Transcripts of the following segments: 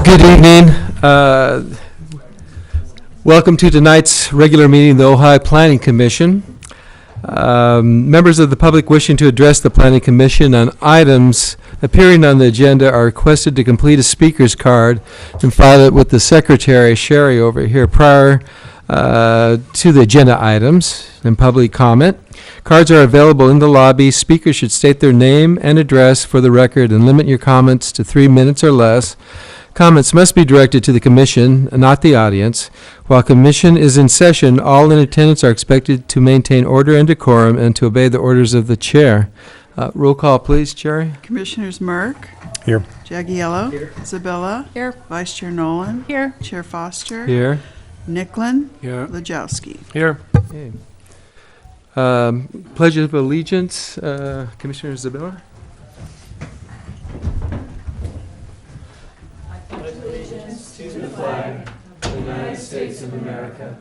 Good evening. Welcome to tonight's regular meeting of the Ojai Planning Commission. Members of the public wishing to address the Planning Commission on items appearing on the agenda are requested to complete a speaker's card and file it with the Secretary, Sherry, over here prior to the agenda items and public comment. Cards are available in the lobby. Speakers should state their name and address for the record and limit your comments to 3 minutes or less. Comments must be directed to the commission, not the audience. While commission is in session, all in attendance are expected to maintain order and decorum and to obey the orders of the chair. Roll call, please, Cherry. Commissioners Merck. Here. Jagiello. Here. Isabella. Here. Vice Chair Nolan. Here. Chair Foster. Here. Nicklin. Here. Lajowski. Here. Okay. Pledge of Allegiance, Commissioner Isabella. United States of America,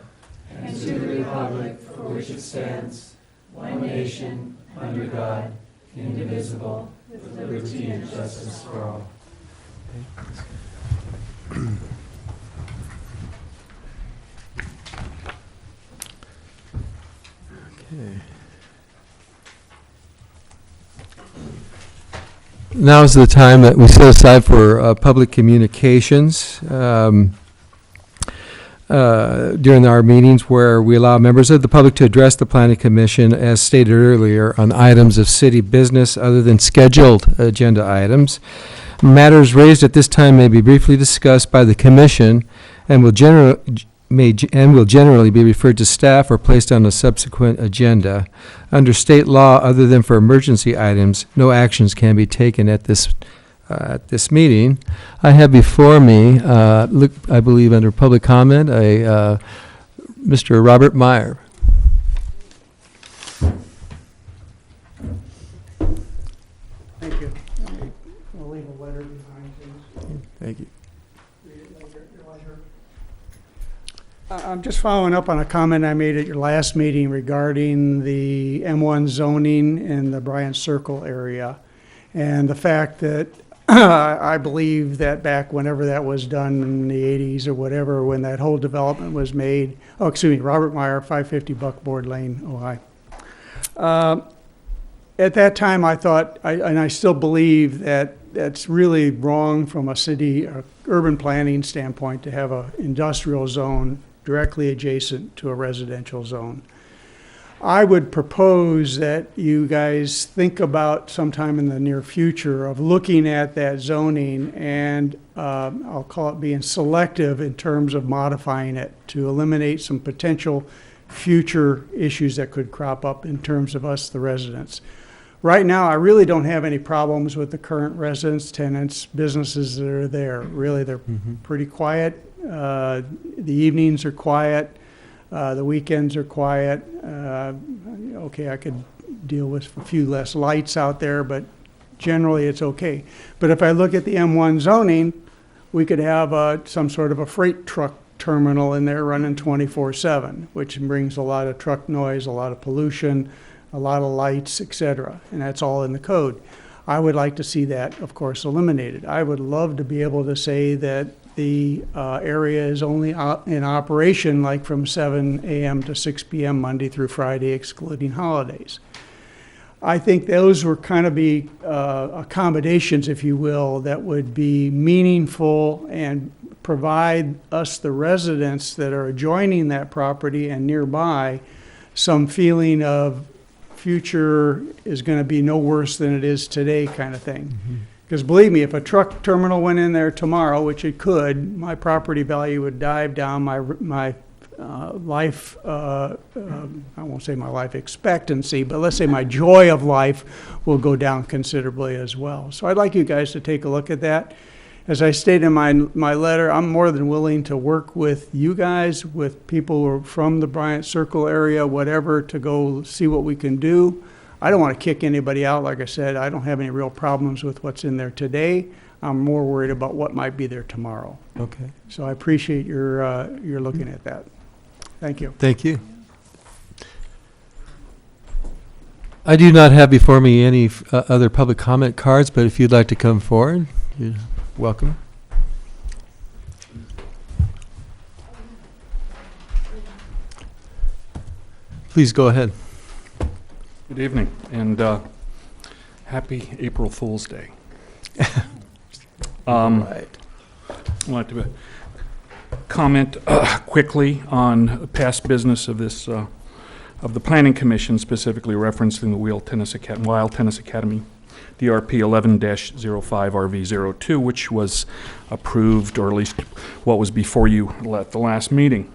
and to the republic for which it stands, one nation, under God, indivisible, with liberty and justice for all. Okay. Now is the time that we set aside for public communications. During our meetings where we allow members of the public to address the Planning Commission, as stated earlier, on items of city business other than scheduled agenda items. Matters raised at this time may be briefly discussed by the Commission and will generally be referred to staff or placed on a subsequent agenda. Under state law, other than for emergency items, no actions can be taken at this meeting. I have before me, I believe under public comment, Mr. Robert Meyer. Thank you. I'll leave a letter behind, please. Thank you. Read it later at your leisure. I'm just following up on a comment I made at your last meeting regarding the M1 zoning in the Bryant Circle area, and the fact that I believe that back whenever that was done in the 80s or whatever, when that whole development was made, Robert Meyer, 550 Buckboard Lane, Ojai. At that time, I thought, and I still believe that that's really wrong from a city or urban planning standpoint to have an industrial zone directly adjacent to a residential zone. I would propose that you guys think about sometime in the near future of looking at that zoning and I'll call it being selective in terms of modifying it to eliminate some potential future issues that could crop up in terms of us, the residents. Right now, I really don't have any problems with the current residents, tenants, businesses that are there. Really, they're pretty quiet. The evenings are quiet. The weekends are quiet. Okay, I could deal with a few less lights out there, but generally it's okay. But if I look at the M1 zoning, we could have some sort of a freight truck terminal in there running 24/7, which brings a lot of truck noise, a lot of pollution, a lot of lights, etc. And that's all in the code. I would like to see that, of course, eliminated. I would love to be able to say that the area is only in operation like from 7 a.m. to 6 p.m. Monday through Friday, excluding holidays. I think those were kind of be accommodations, if you will, that would be meaningful and provide us, the residents that are adjoining that property and nearby, some feeling of future is going to be no worse than it is today kind of thing. Because believe me, if a truck terminal went in there tomorrow, which it could, my property value would dive down. My life, I won't say my life expectancy, but let's say my joy of life will go down considerably as well. So I'd like you guys to take a look at that. As I stated in my letter, I'm more than willing to work with you guys, with people who are from the Bryant Circle area, whatever, to go see what we can do. I don't want to kick anybody out. Like I said, I don't have any real problems with what's in there today. I'm more worried about what might be there tomorrow. Okay. So I appreciate your looking at that. Thank you. Thank you. I do not have before me any other public comment cards, but if you'd like to come forward, you're welcome. Please go ahead. Good evening, and happy April Fool's Day. Right. I'd like to comment quickly on past business of this, of the Planning Commission, specifically referencing the Wild Tennis Academy, DRP 11-05RV02, which was approved, or at least what was before you at the last meeting.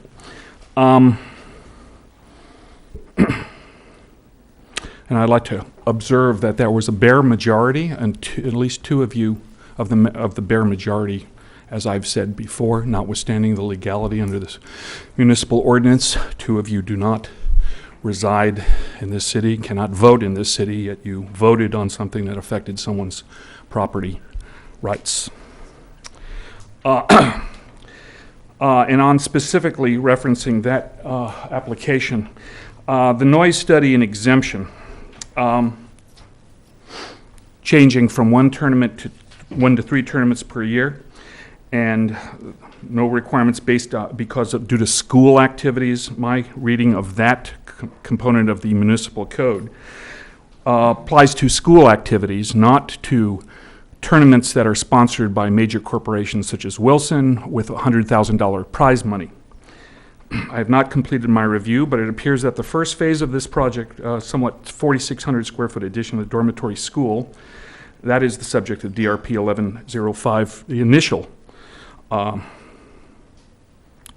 And I'd like to observe that there was a bare majority, and at least two of you of the bare majority, as I've said before, notwithstanding the legality under this municipal ordinance. Two of you do not reside in this city, cannot vote in this city, yet you voted on something that affected someone's property rights. And on specifically referencing that application, the noise study and exemption, changing from 1 to 3 tournaments per year, and no requirements based due to school activities. My reading of that component of the municipal code applies to school activities, not to tournaments that are sponsored by major corporations such as Wilson with $100,000 prize money. I have not completed my review, but it appears that the first phase of this project, somewhat 4,600 square foot addition of the dormitory school, that is the subject of DRP 1105, the initial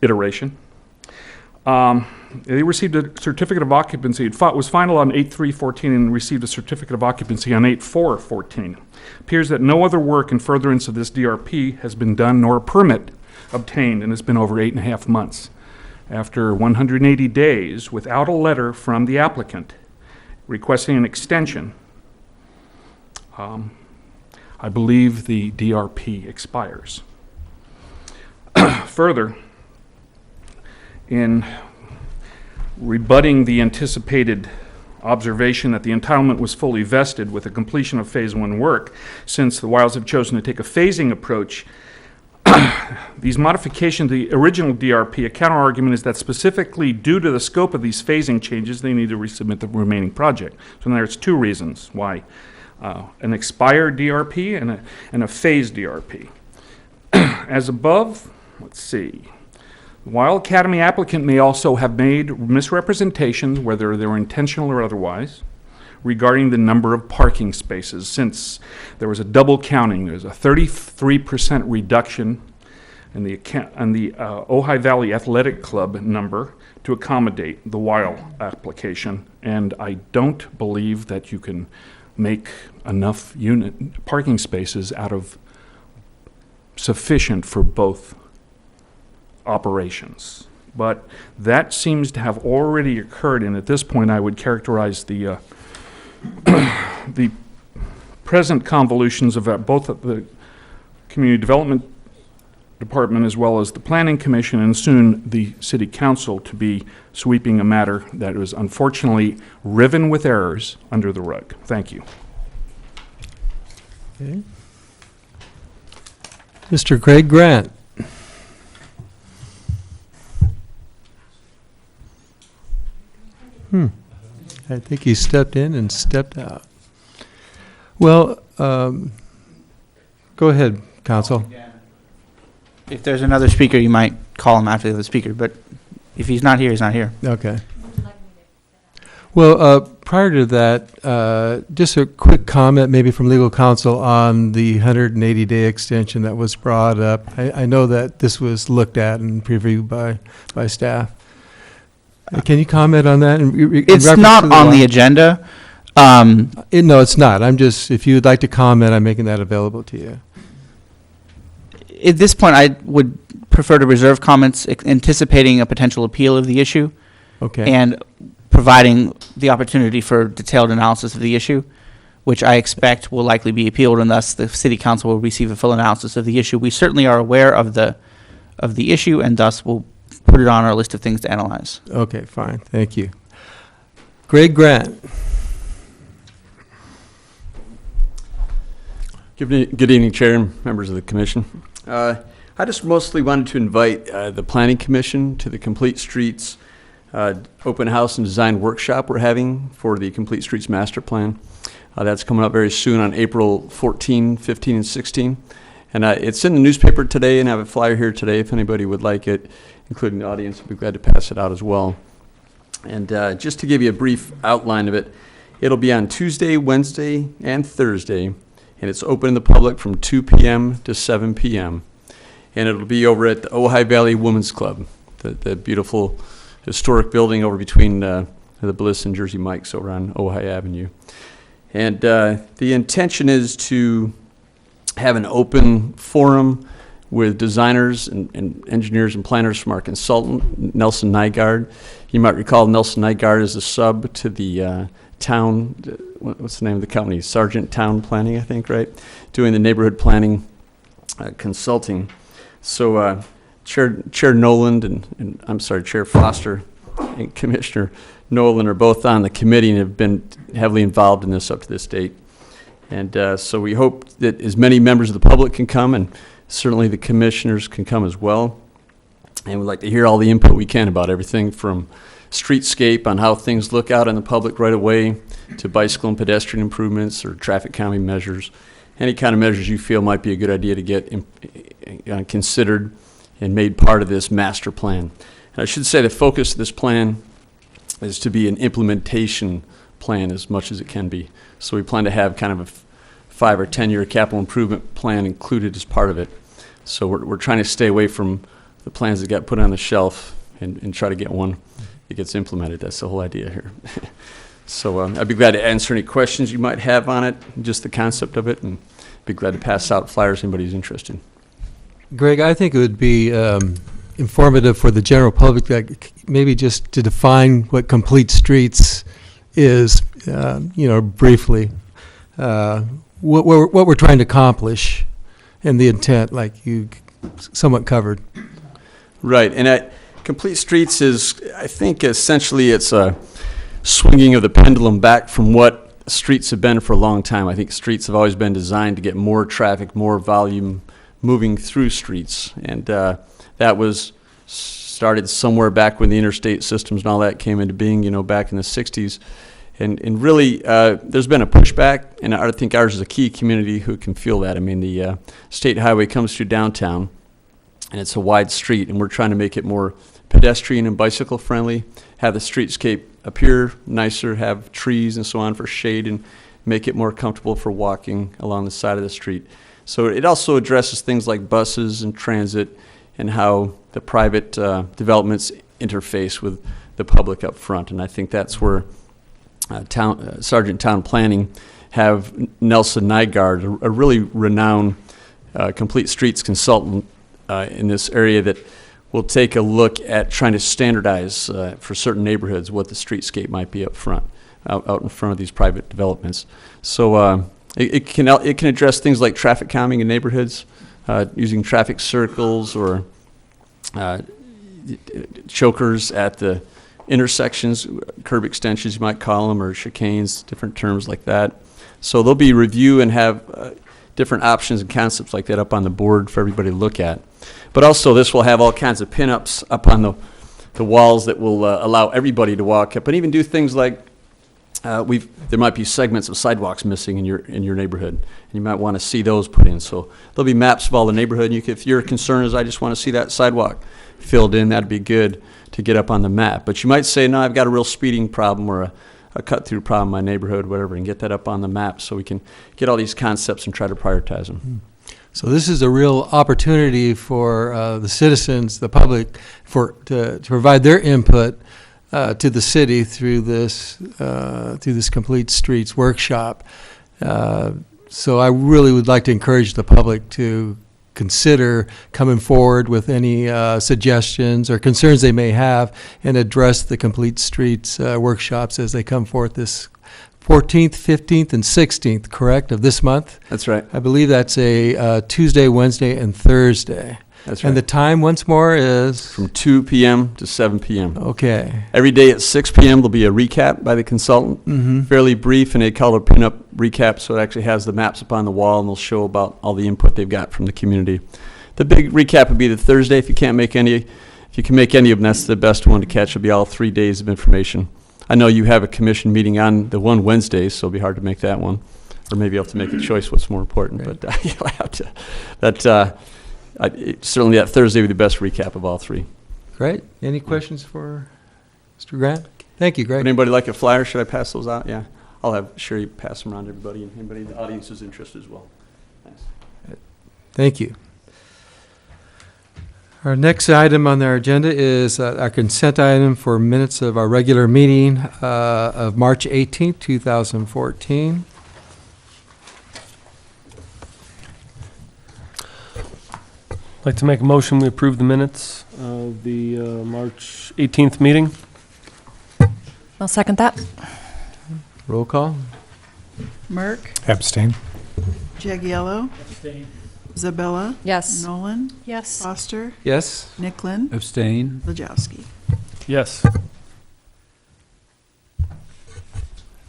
iteration. They received a certificate of occupancy. It was final on 8/3/14 and received a certificate of occupancy on 8/4/14. Appears that no other work in furtherance of this DRP has been done, nor a permit obtained, and it's been over 8.5 months. After 180 days, without a letter from the applicant requesting an extension, I believe the DRP expires. Further, in rebutting the anticipated observation that the entitlement was fully vested with the completion of Phase 1 work, since the Wilds have chosen to take a phasing approach, these modifications, the original DRP, a counter-argument is that specifically due to the scope of these phasing changes, they need to resubmit the remaining project. So there's two reasons why an expired DRP and a phased DRP. As above, let's see. The Wild Academy applicant may also have made misrepresentations, whether they were intentional or otherwise, regarding the number of parking spaces, since there was a double counting. There's a 33% reduction in the Ojai Valley Athletic Club number to accommodate the Wild application, and I don't believe that you can make enough parking spaces out of sufficient for both operations. But that seems to have already occurred, and at this point I would characterize the the present convolutions of both the Community Development Department as well as the Planning Commission and soon the City Council to be sweeping a matter that was unfortunately riven with errors under the rug. Thank you. Okay. Mr. Craig Grant. I think he stepped in and stepped out. Well, go ahead, Counsel. If there's another speaker, you might call him after the other speaker, but if he's not here, he's not here. Okay. Well, prior to that, just a quick comment maybe from legal counsel on the 180-day extension that was brought up. I know that this was looked at and previewed by staff. Can you comment on that? It's not on the agenda. No, it's not. I'm just, if you'd like to comment, I'm making that available to you. At this point, I would prefer to reserve comments, anticipating a potential appeal of the issue. Okay. And providing the opportunity for detailed analysis of the issue, which I expect will likely be appealed, and thus the City Council will receive a full analysis of the issue. We certainly are aware of the issue, and thus will put it on our list of things to analyze. Okay, fine. Thank you. Greg Grant. Good evening, Chair and members of the Commission. I just mostly wanted to invite the Planning Commission to the Complete Streets open house and design workshop we're having for the Complete Streets Master Plan. That's coming up very soon on April 14, 15, and 16. And it's in the newspaper today, and I have a flyer here today if anybody would like it, including the audience. I'd be glad to pass it out as well. And just to give you a brief outline of it, it'll be on Tuesday, Wednesday, and Thursday, and it's open to the public from 2 p.m. to 7 p.m. And it'll be over at the Ojai Valley Women's Club, the beautiful historic building over between the Bliss and Jersey Mike's over on Ojai Avenue. And the intention is to have an open forum with designers and engineers and planners from our consultant, Nelson Nygaard. You might recall Nelson Nygaard is a sub to the town, what's the name of the company? Sargent Town Planning, I think, right? Doing the neighborhood planning consulting. So Chair Noland and I'm sorry, Chair Foster and Commissioner Nolan are both on the committee and have been heavily involved in this up to this date. And so we hope that as many members of the public can come, and certainly the commissioners can come as well. And we'd like to hear all the input we can about everything from streetscape on how things look out in the public right away to bicycle and pedestrian improvements or traffic calming measures. Any kind of measures you feel might be a good idea to get considered and made part of this master plan. And I should say the focus of this plan is to be an implementation plan as much as it can be. So we plan to have kind of a 5 or 10 year capital improvement plan included as part of it. So we're trying to stay away from the plans that got put on the shelf and try to get one that gets implemented. That's the whole idea here. So I'd be glad to answer any questions you might have on it, just the concept of it, and be glad to pass out flyers if anybody's interested. Greg, I think it would be informative for the general public that maybe just to define what complete streets is, briefly, what we're trying to accomplish and the intent, like you somewhat covered. Right, and complete streets is, I think, essentially it's a swinging of the pendulum back from what streets have been for a long time. I think streets have always been designed to get more traffic, more volume moving through streets, and that was started somewhere back when the interstate systems and all that came into being, back in the 60s. And really, there's been a pushback, and I think ours is a key community who can feel that. I mean, the state highway comes through downtown, and it's a wide street, and we're trying to make it more pedestrian and bicycle friendly, have the streetscape appear nicer, have trees and so on for shade, and make it more comfortable for walking along the side of the street. So it also addresses things like buses and transit and how the private developments interface with the public up front. And I think that's where Sargent Town Planning have Nelson Nygaard, a really renowned complete streets consultant in this area, that will take a look at trying to standardize for certain neighborhoods what the streetscape might be up front, out in front of these private developments. So it can address things like traffic calming in neighborhoods, using traffic circles or chokers at the intersections, curb extensions you might call them, or chicanes, different terms like that. So there'll be review and have different options and concepts like that up on the board for everybody to look at. But also this will have all kinds of pin-ups up on the walls that will allow everybody to walk up, and even do things like there might be segments of sidewalks missing in your neighborhood, and you might want to see those put in. So there'll be maps of all the neighborhood, and if your concern is I just want to see that sidewalk filled in, that'd be good to get up on the map. But you might say, no, I've got a real speeding problem or a cut-through problem in my neighborhood, whatever, and get that up on the map so we can get all these concepts and try to prioritize them. So this is a real opportunity for the citizens, the public, to provide their input to the city through this Complete Streets workshop. So I really would like to encourage the public to consider coming forward with any suggestions or concerns they may have, and address the Complete Streets workshops as they come forth this 14th, 15th, and 16th, correct, of this month? That's right. I believe that's a Tuesday, Wednesday, and Thursday. That's right. And the time once more is? From 2 p.m. to 7 p.m. Okay. Every day at 6 p.m. there'll be a recap by the consultant, fairly brief, and they call it a pin-up recap, so it actually has the maps up on the wall, and they'll show about all the input they've got from the community. The big recap would be the Thursday if you can't make any. If you can make any of them, that's the best one to catch. It'll be all 3 days of information. I know you have a commission meeting on the one Wednesday, so it'll be hard to make that one. Or maybe you'll have to make a choice what's more important, Right. but you'll have to. Certainly that Thursday would be the best recap of all three. Great. Any questions for Mr. Grant? Thank you, Would Greg. anybody like a flyer? Should I pass those out? Yeah. I'll have Sherry pass them around to everybody, and anybody in the audience is interested as well. Thanks. Thank you. Our next item on our agenda is our consent item for minutes of our regular meeting of March 18th, 2014. I'd like to make a motion, we approve the minutes of the March 18th meeting. I'll second that. Roll call. Merck, Abstain. Jagiello, Isabella, Yes. Nolan, Yes. Foster, Yes? Nicklin, Abstain. Lajowski. Yes.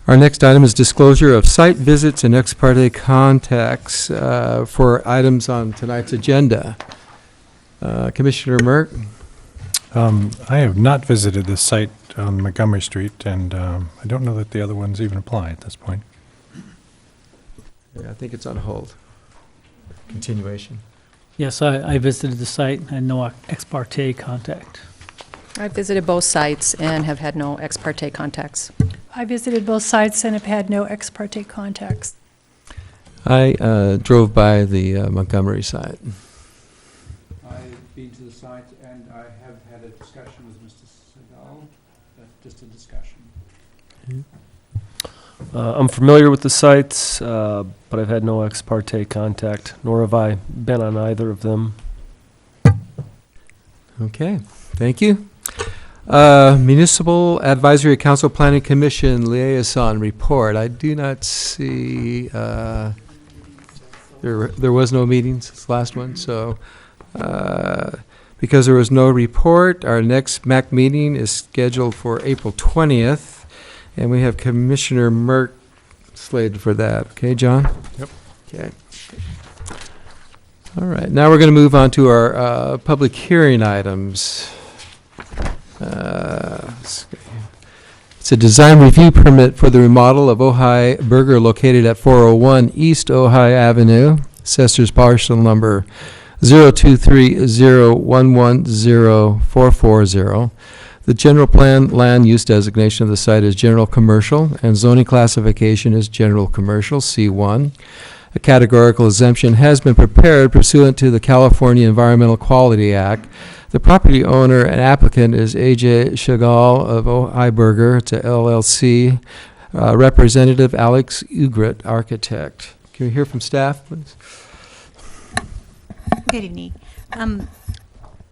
Our next item is disclosure of site visits and ex parte contacts for items on tonight's agenda. Commissioner Merck? I have not visited this site on Montgomery Street, and I don't know that the other ones even apply at this point. Yeah, I think it's on hold. Continuation. Yes, I visited the site and no ex parte contact. I visited both sites and have had no ex parte contacts. I visited both sites and have had no ex parte contacts. I drove by the Montgomery site. I've been to the site and I have had a discussion with Mr. Segal, just a discussion. I'm familiar with the sites, but I've had no ex parte contact, nor have I been on either of them. Okay, thank you. Municipal Advisory Council Planning Commission Liaison Report. I do not see, there was no meetings this last one, so because there was no report, our next MAC meeting is scheduled for April 20th, and we have Commissioner Merck slated for that. Okay, John? Yep. Okay. All right, now we're going to move on to our public hearing items. It's a design review permit for the remodel of Ojai Burger located at 401 East Ojai Avenue, assessor's parcel number 02301104440. The general plan land use designation of the site is general commercial and zoning classification is general commercial, C1. A categorical exemption has been prepared pursuant to the California Environmental Quality Act. The property owner and applicant is Ajay Shagal of Ojai Burger. It's a LLC. Representative Alex Ugrit, architect. Can we hear from staff, please? Good evening.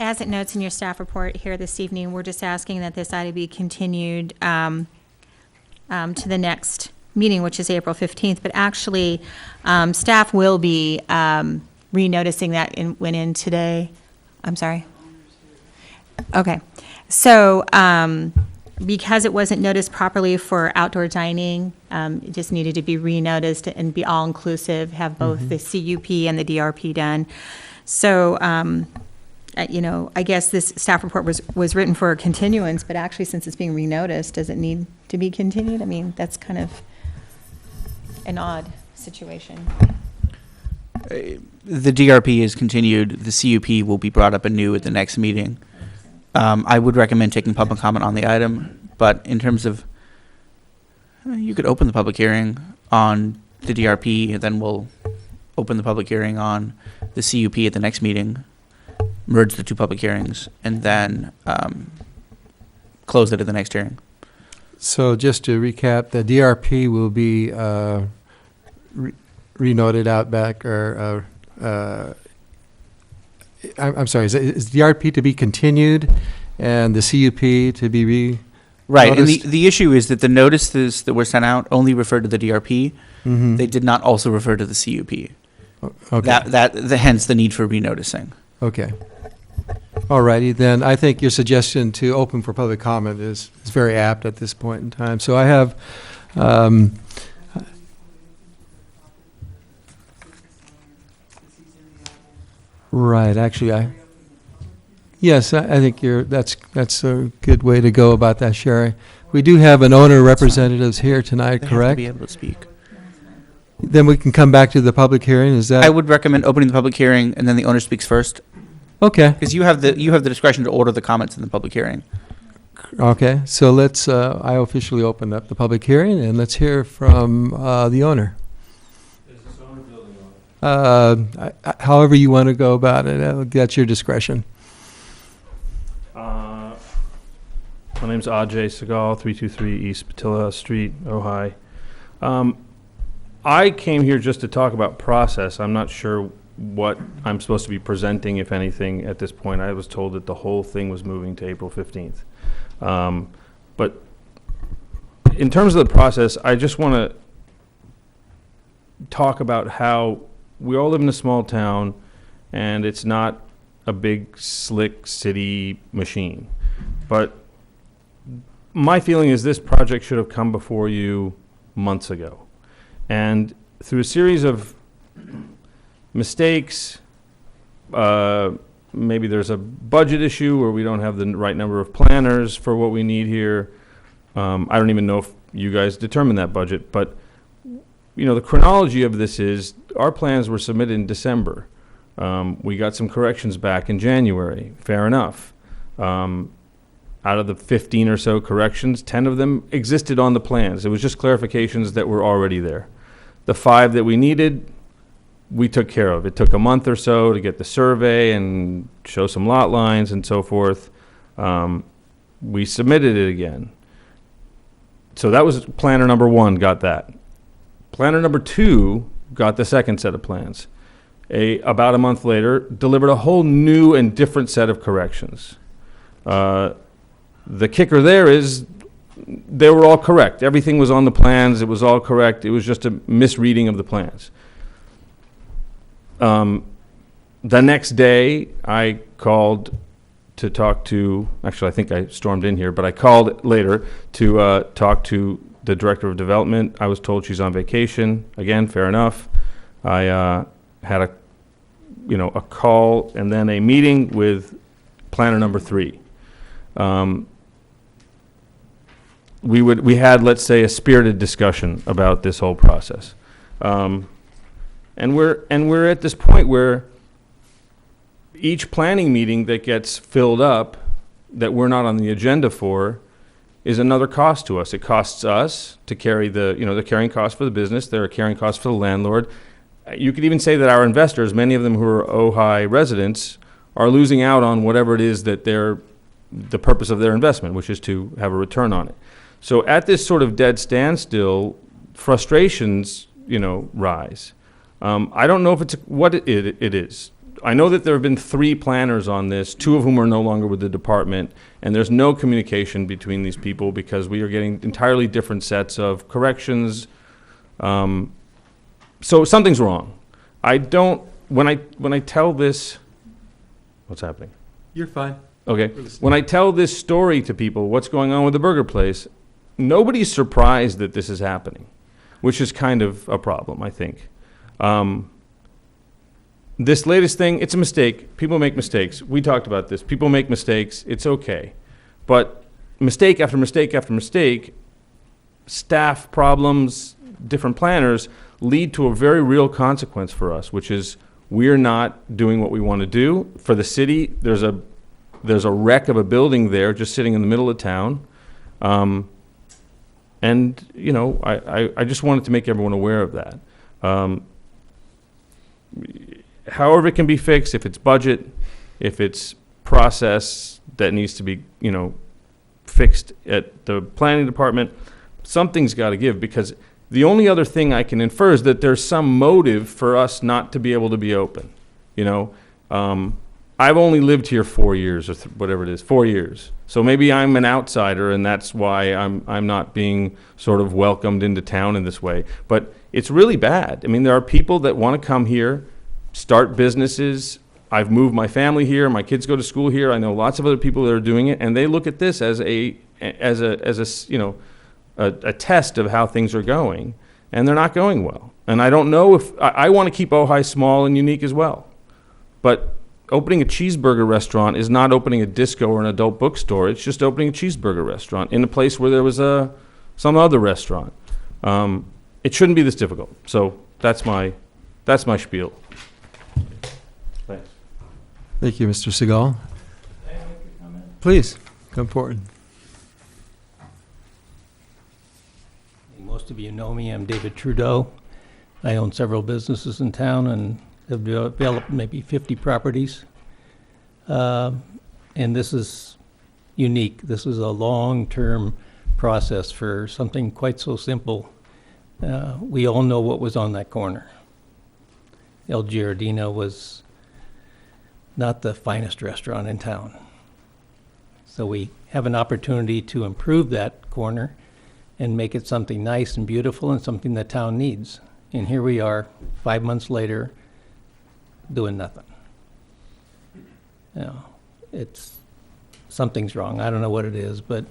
As it notes in your staff report here this evening, we're just asking that this item be continued to the next meeting, which is April 15th. But actually, staff will be renoticing that went in today. I'm sorry. Okay. So because it wasn't noticed properly for outdoor dining, it just needed to be renoticed and be all-inclusive, have both the CUP and the DRP done. So, I guess this staff report was written for a continuance, but actually since it's being renoticed, does it need to be continued? I mean, that's kind of an odd situation. The DRP is continued. The CUP will be brought up anew at the next meeting. I would recommend taking public comment on the item, but in terms of, you could open the public hearing on the DRP, and then we'll open the public hearing on the CUP at the next meeting, merge the two public hearings, and then close it at the next hearing. So just to recap, the DRP will be renoted out back, or I'm sorry, is the DRP to be continued and the CUP to be Right, and noticed? the issue is that the notices that were sent out only referred to the DRP. Mhm. They did not also refer to the CUP. Okay. Hence the need for renoticing. Okay. All righty, then I think your suggestion to open for public comment is very apt at this point in time. So I have, right, actually, Yes, I think that's a good way to go about that, Sherry. We do have an owner representatives here tonight, They have to correct? be able to speak. Then we can come back to the public hearing, is that? I would recommend opening the public hearing and then the owner speaks first, Okay, because you have the discretion to order the comments in the public hearing. okay, so let's, I officially open up the public hearing, and let's hear from the owner. However you want to go about it, that's your discretion. My name's Ojai Segal, 323 East Patilla Street, Ojai. I came here just to talk about process. I'm not sure what I'm supposed to be presenting, if anything, at this point. I was told that the whole thing was moving to April 15th. But in terms of the process, I just want to talk about how we all live in a small town, and it's not a big, slick city machine. But my feeling is this project should have come before you months ago. And through a series of mistakes, maybe there's a budget issue where we don't have the right number of planners for what we need here. I don't even know if you guys determine that budget, but you know, the chronology of this is our plans were submitted in December. We got some corrections back in January, fair enough. Out of the 15 or so corrections, 10 of them existed on the plans. It was just clarifications that were already there. The 5 that we needed, we took care of. It took a month or so to get the survey and show some lot lines and so forth. We submitted it again. So that was planner number 1, got that. Planner number 2 got the second set of plans. About a month later, delivered a whole new and different set of corrections. The kicker there is they were all correct. Everything was on the plans. It was all correct. It was just a misreading of the plans. The next day, I called to talk to, actually, I think I stormed in here, but I called later to talk to the director of development. I was told she's on vacation. Again, fair enough. I had a call and then a meeting with planner number 3. We had, let's say, a spirited discussion about this whole process. And we're at this point where each planning meeting that gets filled up that we're not on the agenda for is another cost to us. It costs us to carry the carrying cost for the business. There are carrying costs for the landlord. You could even say that our investors, many of them who are Ojai residents, are losing out on whatever it is that the purpose of their investment, which is to have a return on it. So at this sort of dead standstill, frustrations, rise. I don't know if it's what it is. I know that there have been 3 planners on this, 2 of whom are no longer with the department, and there's no communication between these people because we are getting entirely different sets of corrections. So something's wrong. When I tell this, what's happening? You're fine. Okay. When I tell this story to people, what's going on with the burger place, nobody's surprised that this is happening, which is kind of a problem, I think. This latest thing, it's a mistake. People make mistakes. We talked about this. People make mistakes. It's okay. But mistake after mistake after mistake, staff problems, different planners, lead to a very real consequence for us, which is we're not doing what we want to do. For the city, there's a wreck of a building there just sitting in the middle of town. And, I just wanted to make everyone aware of that. However it can be fixed, if it's budget, if it's process that needs to be, fixed at the planning department, something's got to give, because the only other thing I can infer is that there's some motive for us not to be able to be open. I've only lived here 4 years or whatever it is, 4 years. So maybe I'm an outsider, and that's why I'm not being sort of welcomed into town in this way. But it's really bad. I mean, there are people that want to come here, start businesses. I've moved my family here. My kids go to school here. I know lots of other people that are doing it, and they look at this as a test of how things are going, and they're not going well. And I don't know if I want to keep Ojai small and unique as well, but opening a cheeseburger restaurant is not opening a disco or an adult bookstore. It's just opening a cheeseburger restaurant in a place where there was some other restaurant. It shouldn't be this difficult. So that's my spiel. Thanks. Thank you, Mr. Segal. Please, come forward. Most of you know me. I'm David Trudeau. I own several businesses in town and have developed maybe 50 properties. And this is unique. This is a long-term process for something quite so simple. We all know what was on that corner. El Giardino was not the finest restaurant in town. So we have an opportunity to improve that corner and make it something nice and beautiful and something the town needs. And here we are, 5 months later, doing nothing. You know, something's wrong. I don't know what it is, but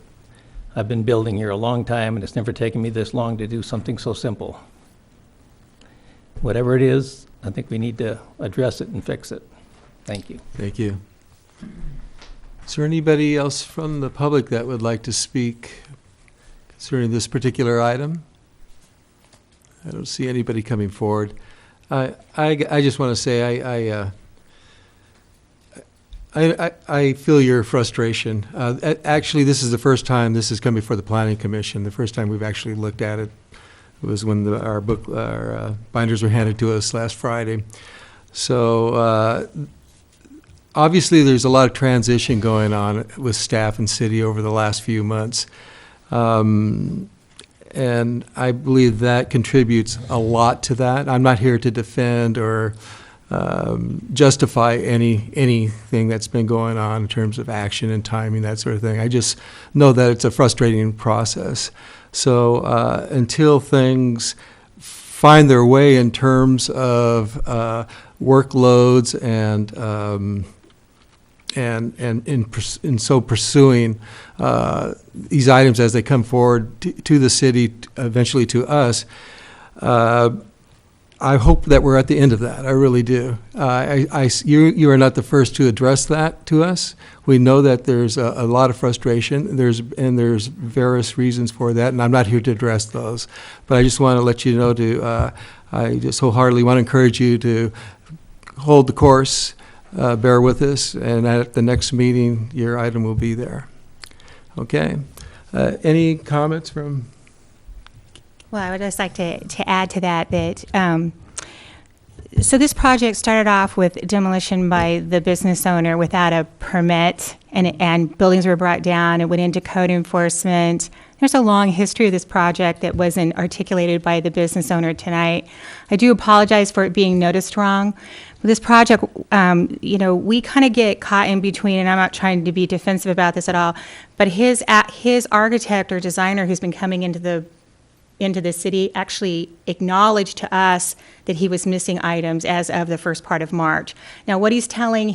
I've been building here a long time, and it's never taken me this long to do something so simple. Whatever it is, I think we need to address it and fix it. Thank you. Thank you. Is there anybody else from the public that would like to speak concerning this particular item? I don't see anybody coming forward. I just want to say I feel your frustration. Actually, this is the first time this has come before the Planning Commission. The first time we've actually looked at it was when our binders were handed to us last Friday. So obviously, there's a lot of transition going on with staff and city over the last few months. And I believe that contributes a lot to that. I'm not here to defend or justify anything that's been going on in terms of action and timing, that sort of thing. I just know that it's a frustrating process. So until things find their way in terms of workloads and in so pursuing these items as they come forward to the city, eventually to us, I hope that we're at the end of that. I really do. You are not the first to address that to us. We know that there's a lot of frustration. There's various reasons for that, and I'm not here to address those. But I just want to let you know I just wholeheartedly want to encourage you to hold the course. Bear with us, and at the next meeting, your item will be there. Okay. Any comments from? Well, I would just like to add to that so this project started off with demolition by the business owner without a permit, and buildings were brought down. It went into code enforcement. There's a long history of this project that wasn't articulated by the business owner tonight. I do apologize for it being noticed wrong. This project, we kind of get caught in between, and I'm not trying to be defensive about this at all, but his architect or designer who's been coming into the city actually acknowledged to us that he was missing items as of the first part of March. Now, what he's telling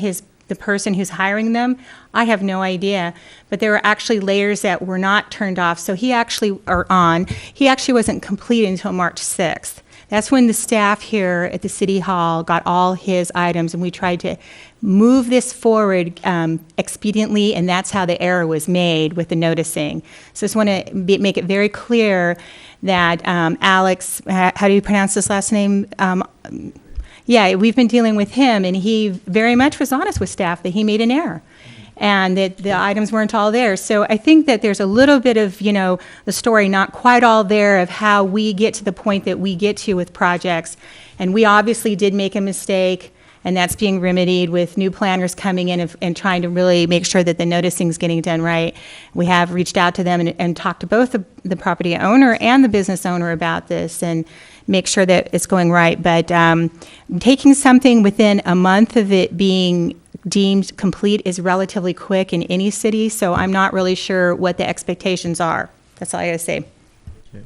the person who's hiring them, I have no idea, but there were actually layers that were not turned off, so he actually wasn't complete until March 6th. That's when the staff here at the City Hall got all his items, and we tried to move this forward expediently, and that's how the error was made with the noticing. So I just want to make it very clear that Alex, how do you pronounce this last name? Yeah, we've been dealing with him, and he very much was honest with staff that he made an error and that the items weren't all there. So I think that there's a little bit of, the story not quite all there of how we get to the point that we get to with projects. And we obviously did make a mistake, and that's being remedied with new planners coming in and trying to really make sure that the noticing is getting done right. We have reached out to them and talked to both the property owner and the business owner about this and make sure that it's going right. But taking something within a month of it being deemed complete is relatively quick in any city, so I'm not really sure what the expectations are. That's all I gotta say. Okay.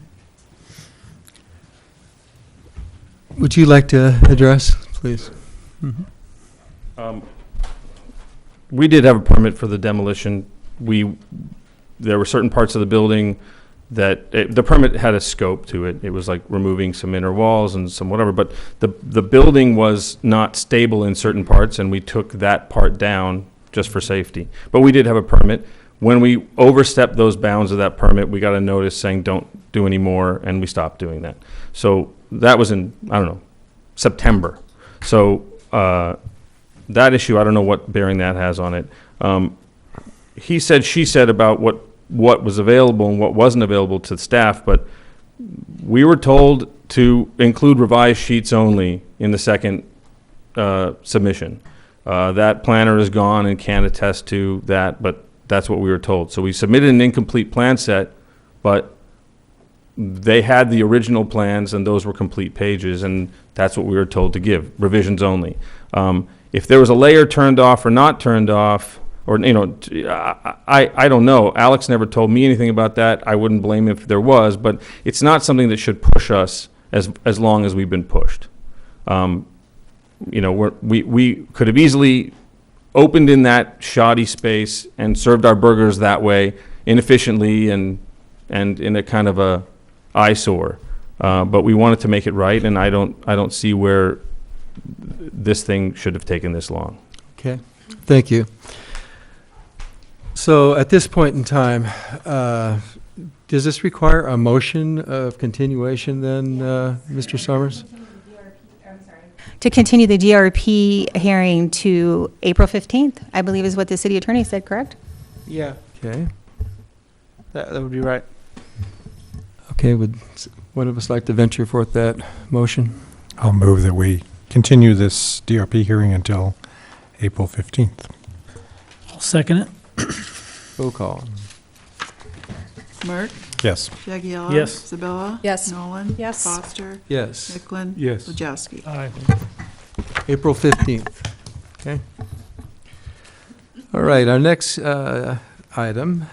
Would you like to address, please? Mm-hmm. We did have a permit for the demolition. There were certain parts of the building the permit had a scope to it. It was like removing some inner walls and some whatever, but the building was not stable in certain parts, and we took that part down just for safety. But we did have a permit. When we overstepped those bounds of that permit, we got a notice saying don't do any more, and we stopped doing that. So that was in, I don't know, September. So that issue, I don't know what bearing that has on it. He said, she said about what was available and what wasn't available to staff, but we were told to include revised sheets only in the second submission. That planner is gone and can't attest to that, but that's what we were told. So we submitted an incomplete plan set, but they had the original plans and those were complete pages, and that's what we were told to give, revisions only. If there was a layer turned off or not turned off, or, you know, I don't know. Alex never told me anything about that. I wouldn't blame him if there was, but it's not something that should push us as long as we've been pushed. You know, we could have easily opened in that shoddy space and served our burgers that way, inefficiently and in a kind of a eyesore. But we wanted to make it right, and I don't see where this thing should have taken this long. Okay, thank you. So at this point in time, does this require a motion of continuation then, Mr. Summers? To continue the DRP hearing to April 15th, I believe is what the city attorney said, correct? Yeah, Okay. that would be right. Okay, would one of us like to venture forth that motion? I'll move that we continue this DRP hearing until April 15th. I'll second it. Roll call. Mark? Yes. Jagiello? Yes. Isabella? Yes. Nolan? Yes. Foster? Yes. Nicklin? Yes. Wojciechowski? Aye. April 15th. Okay. All right, our next item.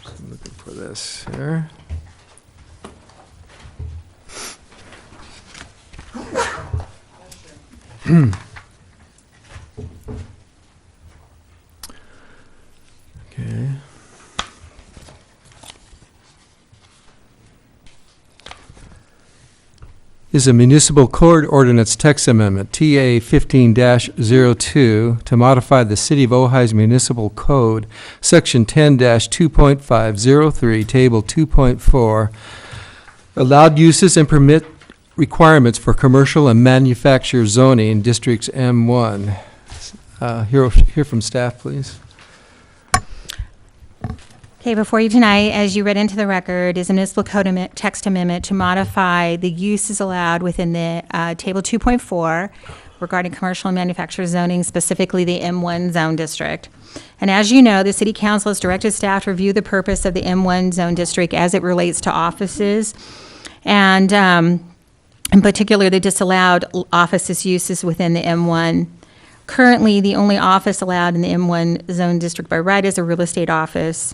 I'm looking for this here. Okay. Is a municipal code ordinance text amendment, TA 15-02, to modify the City of Ojai's Municipal Code, Section 10-2.503, Table 2.4, allowed uses and permit requirements for commercial and manufacturer zoning in Districts M1. Hear from staff, please. Okay, before you tonight, as you read into the record, is a municipal code text amendment to modify the uses allowed within the Table 2.4 regarding commercial and manufacturer zoning, specifically the M1 zone district. And as you know, the City Council has directed staff to review the purpose of the M1 zone district as it relates to offices, and in particular, the disallowed offices uses within the M1. Currently, the only office allowed in the M1 zone district by right is a real estate office.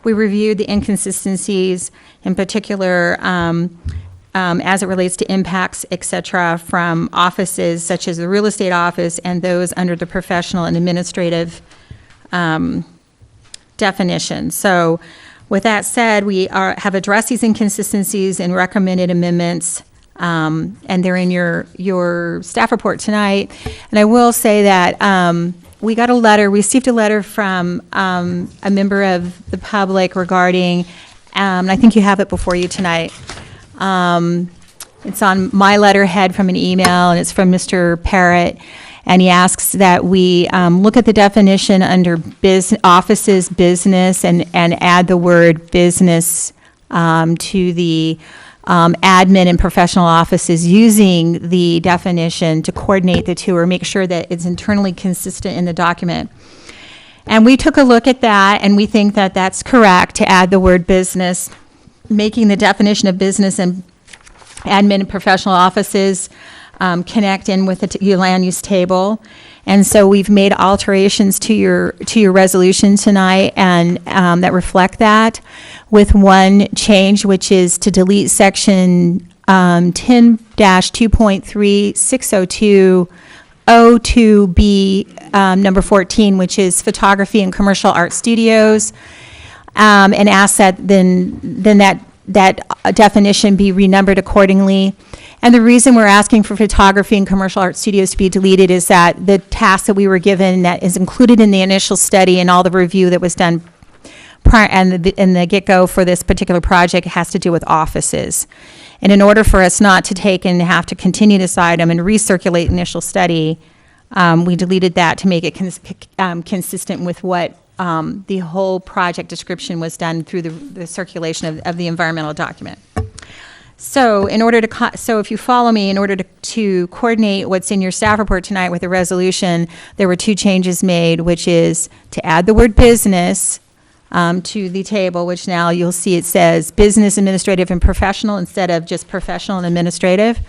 We reviewed the inconsistencies, in particular, as it relates to impacts, et cetera, from offices such as the real estate office and those under the professional and administrative definition. So with that said, we have addressed these inconsistencies and recommended amendments, and they're in your staff report tonight. And I will say that we received a letter from a member of the public regarding, and I think you have it before you tonight. It's on my letterhead from an email, and it's from Mr. Parrott, and he asks that we look at the definition under offices, business, and add the word business to the admin and professional offices, using the definition to coordinate the two or make sure that it's internally consistent in the document. And we took a look at that, and we think that that's correct to add the word business, making the definition of business and admin and professional offices connect in with the land use table. And so we've made alterations to your resolution tonight, and that reflect that, with one change, which is to delete section 10-2.3602 O to B, number 14, which is photography and commercial art studios, and ask that then that definition be renumbered accordingly. And the reason we're asking for photography and commercial art studios to be deleted is that the task that we were given that is included in the initial study and all the review that was done prior and the get-go for this particular project has to do with offices. And in order for us not to take and have to continue this item and recirculate initial study, we deleted that to make it consistent with what the whole project description was done through the circulation of the environmental document. So in order to, so if you follow me, in order to coordinate what's in your staff report tonight with the resolution, there were two changes made, which is to add the word business to the table, which now you'll see it says business, administrative, and professional instead of just professional and administrative.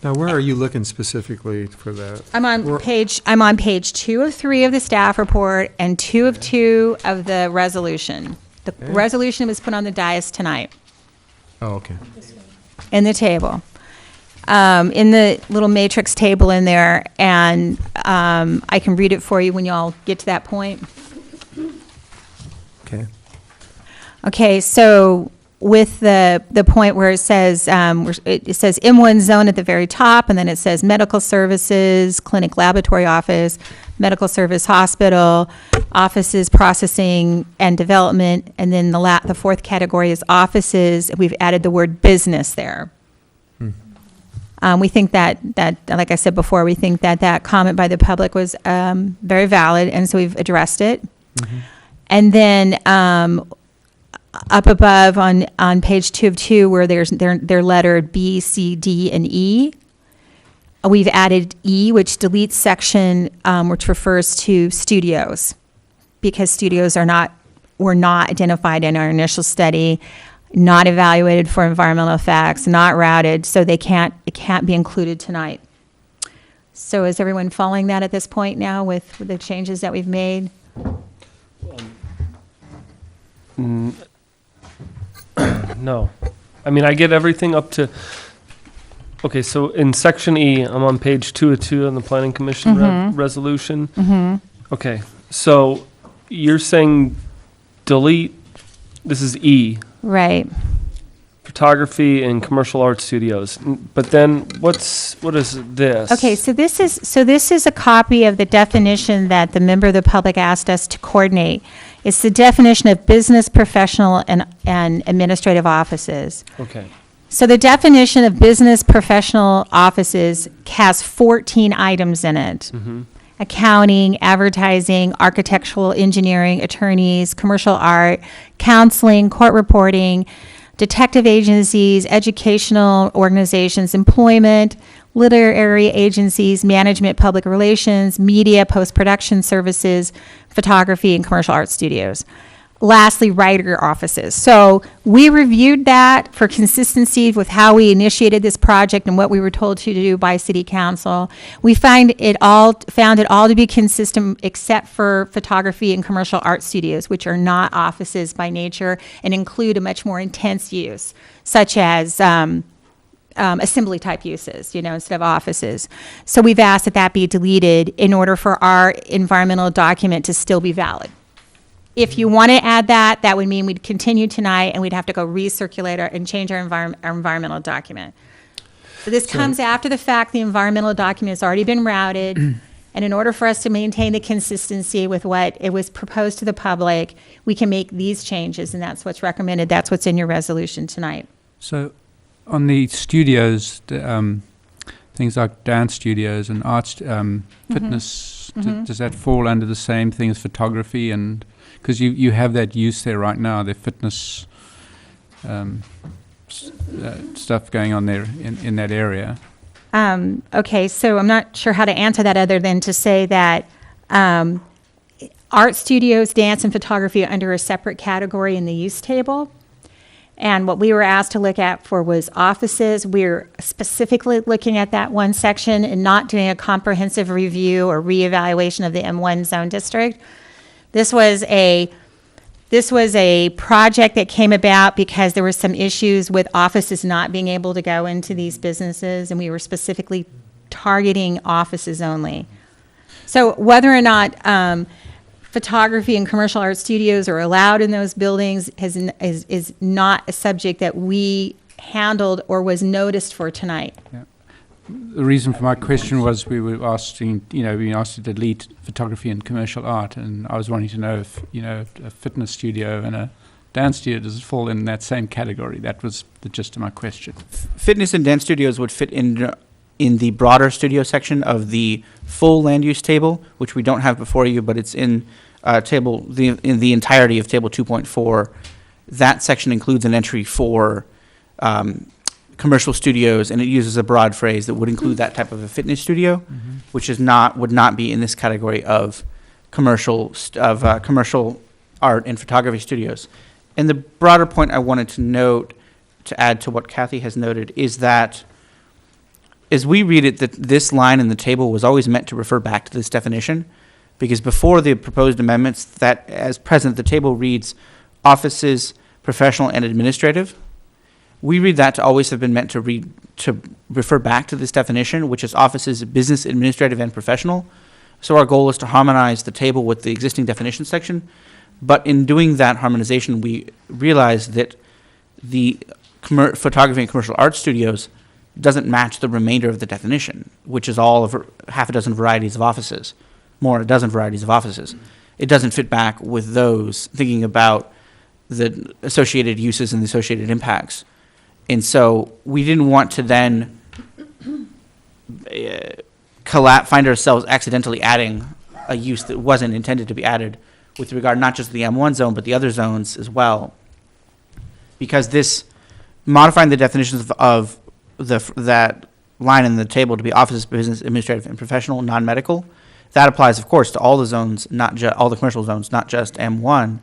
Now, where are you looking specifically for that? I'm on page 2 of 3 of the staff report and 2 of 2 of the resolution. The resolution was put on the dais tonight. Oh, okay. In the table, in the little matrix table in there, and I can read it for you when y'all get to that point. Okay. Okay, so with the point where it says it says M1 zone at the very top, and then it says medical services, clinic, laboratory office, medical service, hospital, offices, processing, and development, and then the fourth category is offices. We've added the word business there. We think that, like I said before, we think that comment by the public was very valid, and so we've addressed it. And then up above on page 2 of 2, where they're lettered B, C, D, and E, we've added E, which deletes section which refers to studios, because studios were not identified in our initial study, not evaluated for environmental effects, not routed, so it can't be included tonight. So is everyone following that at this point now with the changes that we've made? No. I mean, I get everything up to, okay, so in section E, I'm on page 2 of 2 on the Planning Commission resolution. Okay, so you're saying delete, this is E. Right. Photography and commercial art studios. But then what is this? Okay, so this is a copy of the definition that the member of the public asked us to coordinate. It's the definition of business, professional, and administrative offices. Okay. So the definition of business professional offices has 14 items in it. Accounting, advertising, architectural engineering, attorneys, commercial art, counseling, court reporting, detective agencies, educational organizations, employment, literary agencies, management, public relations, media, post-production services, photography, and commercial art studios. Lastly, writer offices. So we reviewed that for consistency with how we initiated this project and what we were told to do by City Council. We found it all to be consistent except for photography and commercial art studios, which are not offices by nature and include a much more intense use, such as assembly type uses, instead of offices. So we've asked that be deleted in order for our environmental document to still be valid. If you want to add that would mean we'd continue tonight and we'd have to go recirculate and change our environmental document. So this comes after the fact. The environmental document has already been routed. And in order for us to maintain the consistency with what it was proposed to the public, we can make these changes, and that's what's recommended. That's what's in your resolution tonight. So on the studios, things like dance studios and art, fitness, does that fall under the same thing as photography? And because you have that use there right now, the fitness stuff going on there in that area. Okay, so I'm not sure how to answer that other than to say that art studios, dance, and photography are under a separate category in the use table. And what we were asked to look at was offices. We're specifically looking at that one section and not doing a comprehensive review or reevaluation of the M1 zone district. This was a project that came about because there were some issues with offices not being able to go into these businesses, and we were specifically targeting offices only. So whether or not photography and commercial art studios are allowed in those buildings is not a subject that we handled or was noticed for tonight. Yeah. The reason for my question was we were asking, being asked to delete photography and commercial art, and I was wanting to know if, a fitness studio and a dance studio, does it fall in that same category? That was the gist of my question. Fitness and dance studios would fit in the broader studio section of the full land use table, which we don't have before you, but it's in in the entirety of table 2.4. That section includes an entry for commercial studios, and it uses a broad phrase that would include that type of a fitness studio, which would not be in this category of commercial art and photography studios. And the broader point I wanted to note, to add to what Kathy has noted, is that as we read it, that this line in the table was always meant to refer back to this definition, because before the proposed amendments, that as present, the table reads offices, professional and administrative. We read that to always have been meant to refer back to this definition, which is offices, business, administrative, and professional. So our goal is to harmonize the table with the existing definition section. But in doing that harmonization, we realized that the photography and commercial art studios doesn't match the remainder of the definition, which is all of half a dozen varieties of offices, more than a dozen varieties of offices. It doesn't fit back with those, thinking about the associated uses and the associated impacts. And so we didn't want to then find ourselves accidentally adding a use that wasn't intended to be added with regard not just to the M1 zone, but the other zones as well. Because this, modifying the definitions of that line in the table to be offices, business, administrative, and professional, non-medical, that applies, of course, to all the zones, not just all the commercial zones, not just M1.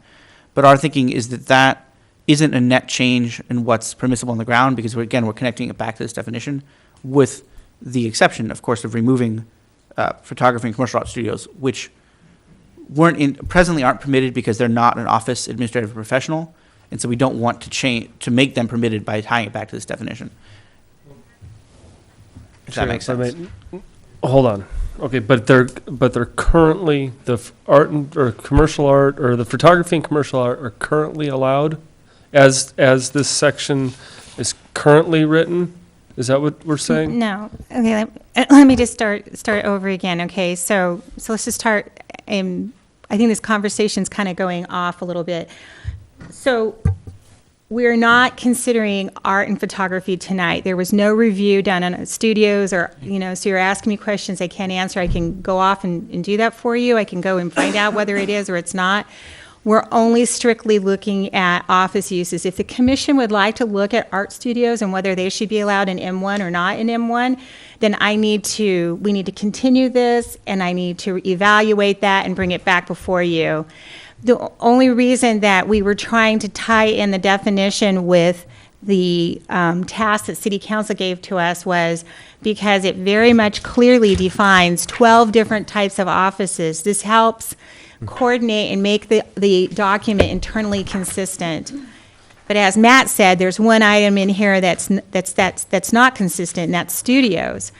But our thinking is that that isn't a net change in what's permissible on the ground, because we're connecting it back to this definition, with the exception, of course, of removing photography and commercial art studios, which presently aren't permitted because they're not an office, administrative, or professional, and so we don't want to make them permitted by tying it back to this definition. If that makes sense. Hold on. Okay, but they're currently or commercial art or the photography and commercial art are currently allowed as this section is currently written. Is that what we're saying? No. Okay, let me just start over again. Okay, so let's just start. I think this conversation's kind of going off a little bit. So we're not considering art and photography tonight. There was no review done on studios so you're asking me questions I can't answer. I can go off and do that for you. I can go and find out whether it is or it's not. We're only strictly looking at office uses. If the commission would like to look at art studios and whether they should be allowed in M1 or not in M1, then we need to continue this, and I need to evaluate that and bring it back before you. The only reason that we were trying to tie in the definition with the task that City Council gave to us was because it very much clearly defines 12 different types of offices. This helps coordinate and make the document internally consistent. But as Matt said, there's one item in here that's not consistent, and that's studios.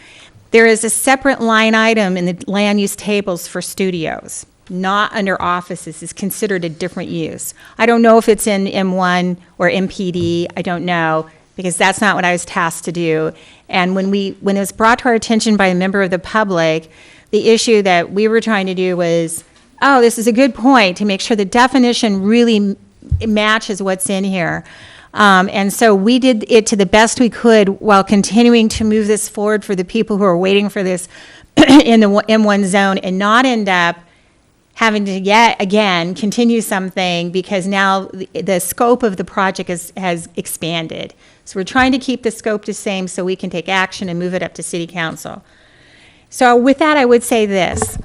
There is a separate line item in the land use tables for studios, not under offices. It's considered a different use. I don't know if it's in M1 or MPD. I don't know, because that's not what I was tasked to do. And when it was brought to our attention by a member of the public, the issue that we were trying to do was, this is a good point, to make sure the definition really matches what's in here. And so we did it to the best we could while continuing to move this forward for the people who are waiting for this in the M1 zone, and not end up having to yet again continue something because now the scope of the project has expanded. So we're trying to keep the scope the same so we can take action and move it up to City Council. So with that, I would say this.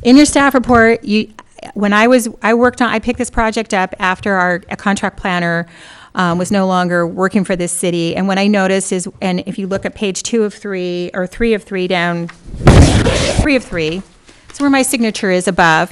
In your staff report, I picked this project up after our contract planner was no longer working for this city. And what I noticed is, and if you look at page 2 of 3, or 3 of 3 down, 3 of 3, it's where my signature is above,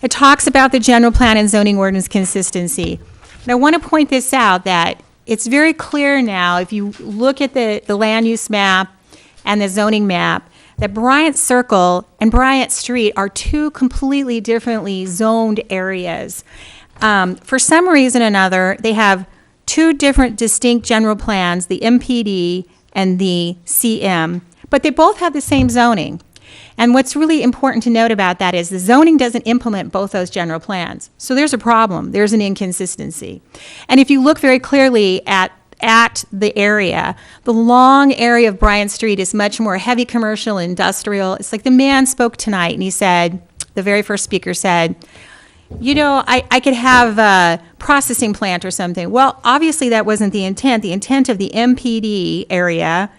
it talks about the general plan and zoning ordinance consistency. And I want to point this out, that it's very clear now, if you look at the land use map and the zoning map, that Bryant Circle and Bryant Street are two completely differently zoned areas. For some reason or another, they have two different distinct general plans, the MPD and the CM, but they both have the same zoning. And what's really important to note about that is the zoning doesn't implement both those general plans. So there's a problem. There's an inconsistency. And if you look very clearly at the area, the long area of Bryant Street is much more heavy commercial, industrial. It's like the man spoke tonight, and he said, the very first speaker said, you know, I could have a processing plant or something. Well, obviously that wasn't the intent. The intent of the MPD area,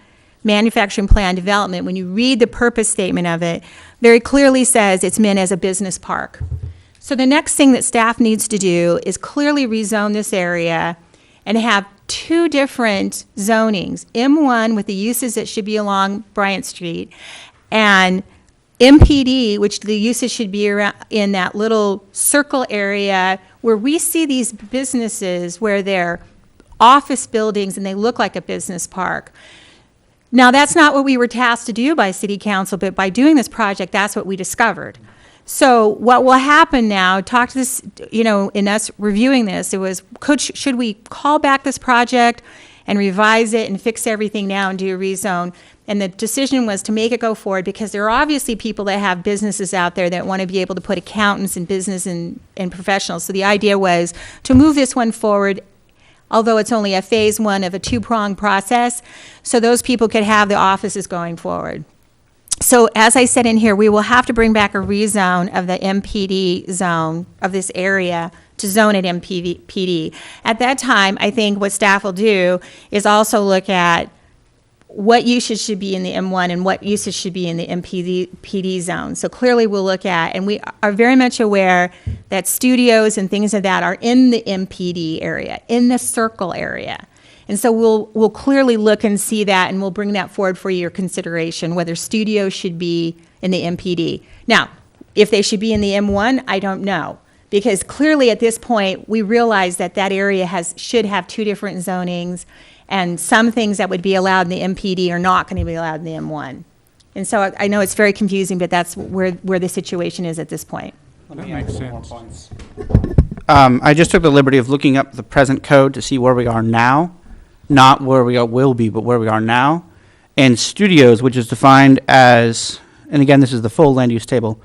manufacturing plan development, when you read the purpose statement of it, very clearly says it's meant as a business park. So the next thing that staff needs to do is clearly rezone this area and have two different zonings, M1 with the uses that should be along Bryant Street, and MPD, which the uses should be around in that little circle area where we see these businesses where they're office buildings and they look like a business park. Now, that's not what we were tasked to do by City Council, but by doing this project, that's what we discovered. So what will happen now, talk to this, you know, in us reviewing this, it was, should we call back this project and revise it and fix everything now and do a rezone? And the decision was to make it go forward because there are obviously people that have businesses out there that want to be able to put accountants and business and professionals. So the idea was to move this one forward, although it's only a phase one of a two-pronged process, so those people could have the offices going forward. So as I said in here, we will have to bring back a rezone of the MPD zone of this area to zone it MPD. At that time, I think what staff will do is also look at what usage should be in the M1 and what usage should be in the MPD zone. So clearly we'll look at, and we are very much aware that studios and things of that are in the MPD area, in the circle area. And so we'll clearly look and see that, and we'll bring that forward for your consideration, whether studios should be in the MPD. Now, if they should be in the M1, I don't know. Because clearly at this point, we realize that that area should have two different zonings, and some things that would be allowed in the MPD are not going to be allowed in the M1. And so I know it's very confusing, but that's where the situation is at this point. That makes sense. I just took the liberty of looking up the present code to see where we are now, not where we will be, but where we are now. And studios, which is defined as, and again, this is the full land use table,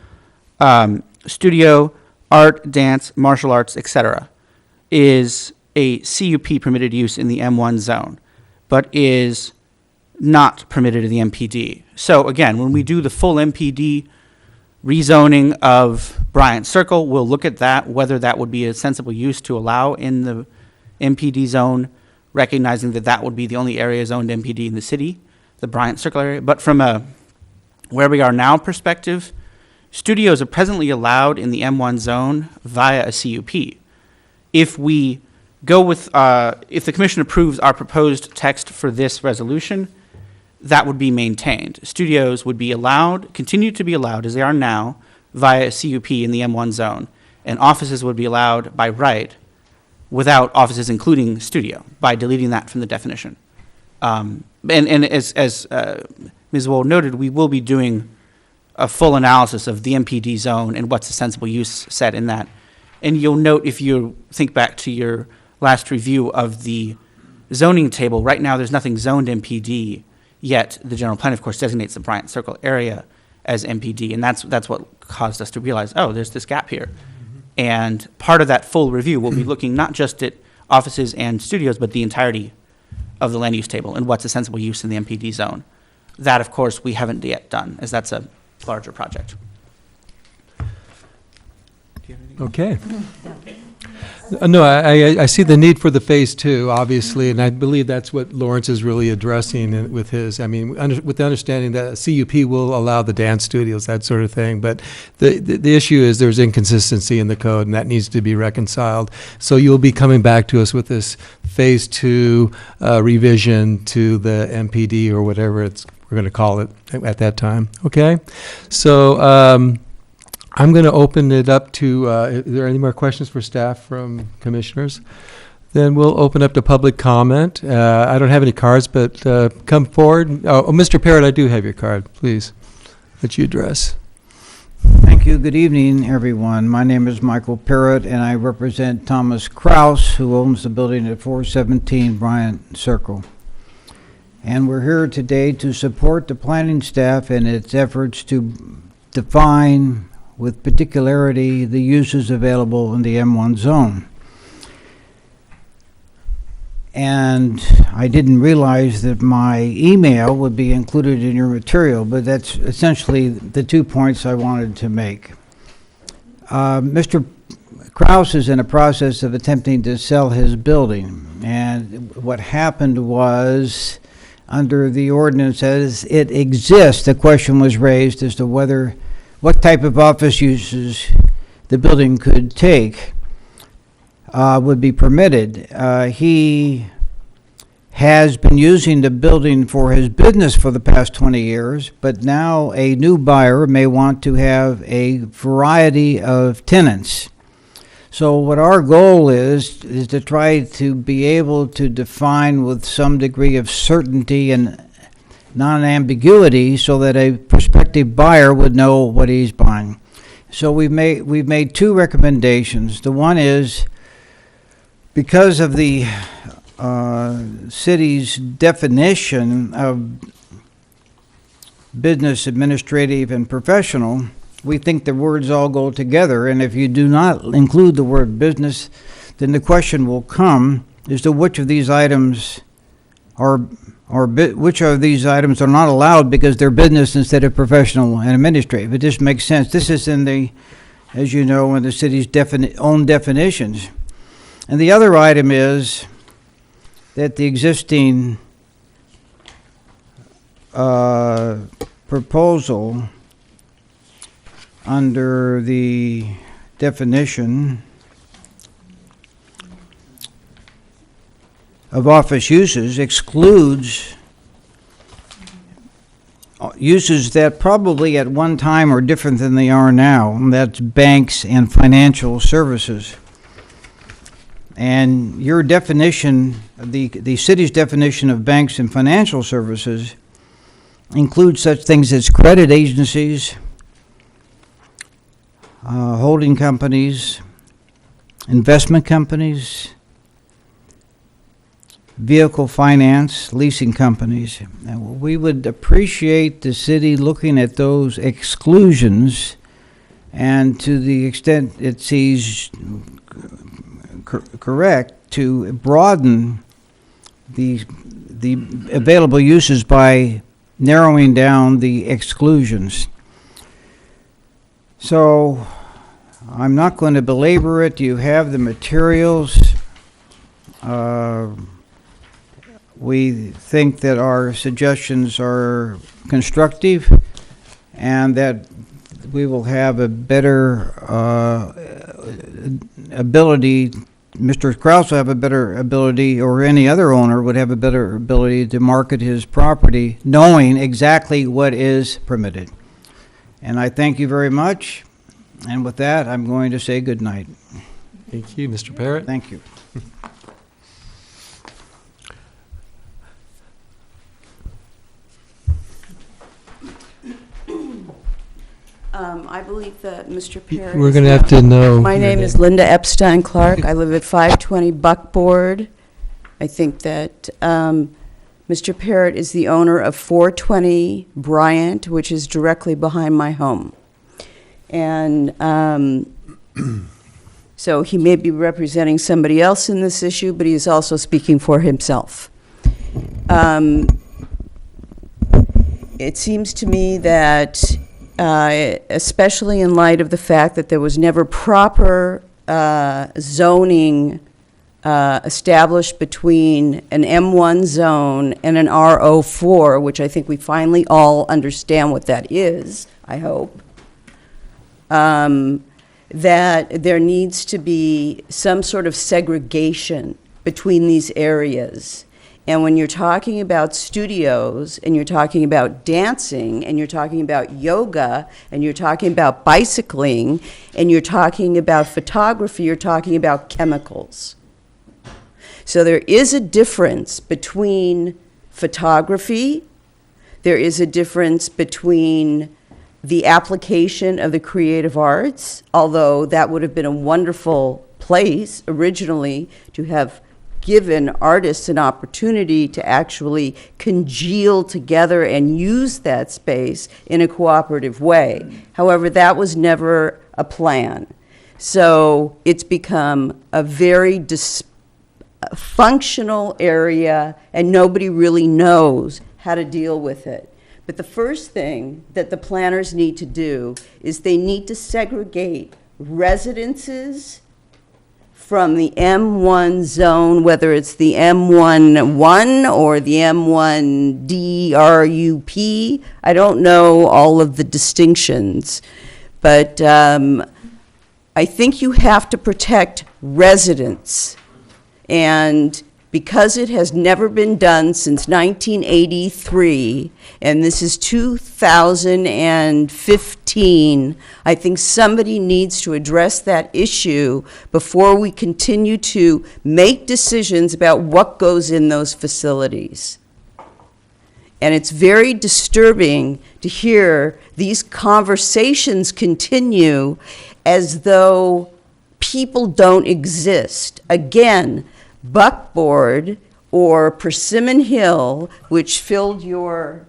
studio, art, dance, martial arts, etc., is a CUP permitted use in the M1 zone, but is not permitted in the MPD. So again, when we do the full MPD rezoning of Bryant Circle, we'll look at that, whether that would be a sensible use to allow in the MPD zone, recognizing that that would be the only area zoned MPD in the city, the Bryant Circle area. But from a where we are now perspective, studios are presently allowed in the M1 zone via a CUP. If we go with, if the commission approves our proposed text for this resolution, that would be maintained. Studios would be allowed, continue to be allowed as they are now via a CUP in the M1 zone, and offices would be allowed by right without offices including studio, by deleting that from the definition. And as Ms. Wold noted, we will be doing a full analysis of the MPD zone and what's the sensible use set in that. And you'll note, if you think back to your last review of the zoning table, right now there's nothing zoned MPD, yet the general plan, of course, designates the Bryant Circle area as MPD, and that's what caused us to realize, oh, there's this gap here. And part of that full review will be looking not just at offices and studios, but the entirety of the land use table and what's a sensible use in the MPD zone. That, of course, we haven't yet done, as that's a larger project. Okay. No, I see the need for the phase two, obviously, and I believe that's what Lawrence is really addressing with his, I mean, with the understanding that CUP will allow the dance studios, that sort of thing, but the issue is there's inconsistency in the code, and that needs to be reconciled. So you'll be coming back to us with this phase two revision to the MPD or whatever we're going to call it at that time, okay? So, I'm going to open it up to, are there any more questions for staff from commissioners? Then we'll open up to public comment. I don't have any cards, but come forward. Oh, Mr. Parrott, I do have your card, please. that you address. Thank you. Good evening, everyone. My name is Michael Parrott, and I represent Thomas Kraus, who owns the building at 417 Bryant Circle. And we're here today to support the planning staff in its efforts to define with particularity the uses available in the M1 zone. And I didn't realize that my email would be included in your material, but that's essentially the 2 points I wanted to make. Mr. Kraus is in a process of attempting to sell his building, and what happened was, under the ordinance as it exists, the question was raised as to what type of office uses the building could take. Would be permitted. He has been using the building for his business for the past 20 years, but now a new buyer may want to have a variety of tenants. So what our goal is to try to be able to define with some degree of certainty and non-ambiguity so that a prospective buyer would know what he's buying. So we've made 2 recommendations. The one is, because of the city's definition of business, administrative, and professional, we think the words all go together. And if you do not include the word business, then the question will come as to which of these items are not allowed because they're business instead of professional and administrative. It just makes sense. This is in the, as you know, in the city's own definitions. And the other item is that the existing proposal under the definition of office uses excludes uses that probably at one time are different than they are now, and that's banks and financial services. And your definition, the city's definition of banks and financial services includes such things as credit agencies, holding companies, investment companies, vehicle finance, leasing companies. And we would appreciate the city looking at those exclusions, and to the extent it sees correct, to broaden the available uses by narrowing down the exclusions. So I'm not going to belabor it. You have the materials. We think that our suggestions are constructive and that we will have a better ability. Mr. Kraus will have a better ability, or any other owner would have a better ability to market his property knowing exactly what is permitted. And I thank you very much. And with that, I'm going to say good night. Thank you, Mr. Parrott. Thank you. I believe that Mr. Parrott. We're going to have to know. My name is Linda Epstein Clark. I live at 520 Buckboard. I think that Mr. Parrott is the owner of 420 Bryant, which is directly behind my home. And so he may be representing somebody else in this issue, but he is also speaking for himself. It seems to me that especially in light of the fact that there was never proper zoning established between an M1 zone and an RO4, which I think we finally all understand what that is, I hope, that there needs to be some sort of segregation between these areas. And when you're talking about studios, and you're talking about dancing, and you're talking about yoga, and you're talking about bicycling, and you're talking about photography, you're talking about chemicals. So there is a difference between photography, there is a difference between the application of the creative arts, although that would have been a wonderful place originally to have given artists an opportunity to actually congeal together and use that space in a cooperative way. However, that was never a plan. So it's become a very dysfunctional area, and nobody really knows how to deal with it. But the first thing that the planners need to do is they need to segregate residences from the M1 zone, whether it's the M11 or the M1 DRUP. I don't know all of the distinctions, but I think you have to protect residents. And because it has never been done since 1983, and this is 2015, I think somebody needs to address that issue before we continue to make decisions about what goes in those facilities. And it's very disturbing to hear these conversations continue as though people don't exist. Again, Buckboard or Persimmon Hill, which filled your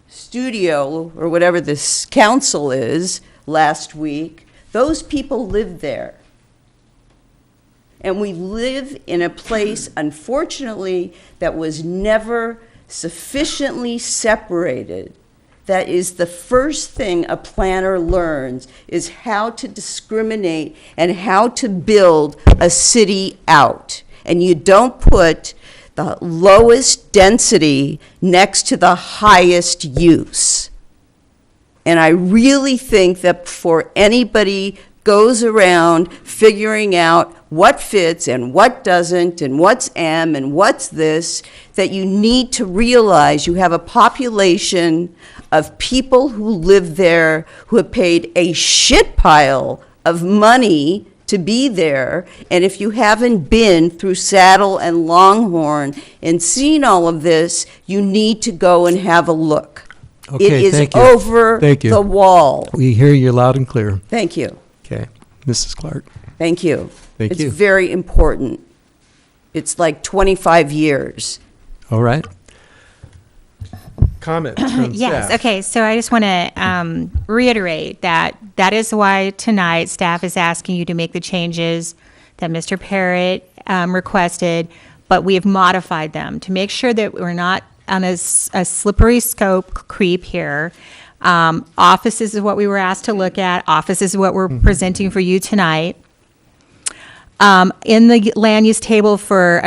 studio or whatever this council is last week, those people live there. And we live in a place, unfortunately, that was never sufficiently separated. That is the first thing a planner learns, is how to discriminate and how to build a city out. And you don't put the lowest density next to the highest use. And I really think that before anybody goes around figuring out what fits and what doesn't and what's M and what's this, that you need to realize you have a population of people who live there who have paid a shit pile of money to be there. And if you haven't been through Saddle and Longhorn and seen all of this, you need to go and have a look. Okay, it is thank you. over Thank you. the wall. We hear you loud and clear. Thank you. Okay. Mrs. Clark. Thank you. Thank you. It's very important. It's like 25 years. All right. Comment from Yes, staff. okay, so I just want to reiterate that that is why tonight staff is asking you to make the changes that Mr. Parrott requested, but we have modified them to make sure that we're not on a slippery scope creep here. Offices is what we were asked to look at. Offices is what we're presenting for you tonight. In the land use table for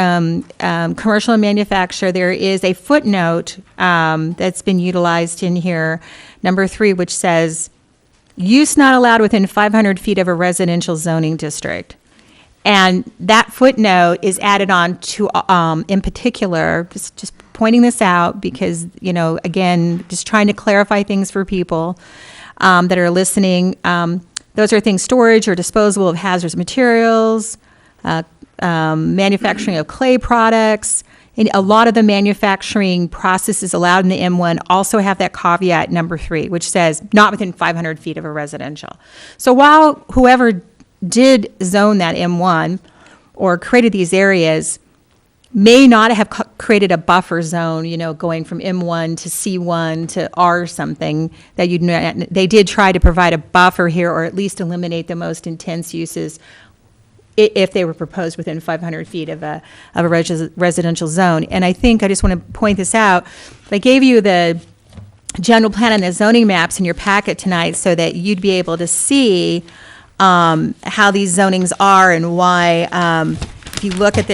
commercial and manufacture, there is a footnote that's been utilized in here, number 3, which says, use not allowed within 500 feet of a residential zoning district. And that footnote is added on to, in particular, just pointing this out because, you know, again, just trying to clarify things for people that are listening. Those are things, storage or disposal of hazardous materials, manufacturing of clay products. And a lot of the manufacturing processes allowed in the M1 also have that caveat number 3, which says not within 500 feet of a residential. So while whoever did zone that M1 or created these areas may not have created a buffer zone, you know, going from M1 to C1 to R something, that they did try to provide a buffer here, or at least eliminate the most intense uses if they were proposed within 500 feet of a residential zone. And I think I just want to point this out. I gave you the general plan and the zoning maps in your packet tonight so that you'd be able to see how these zonings are and why. If you look at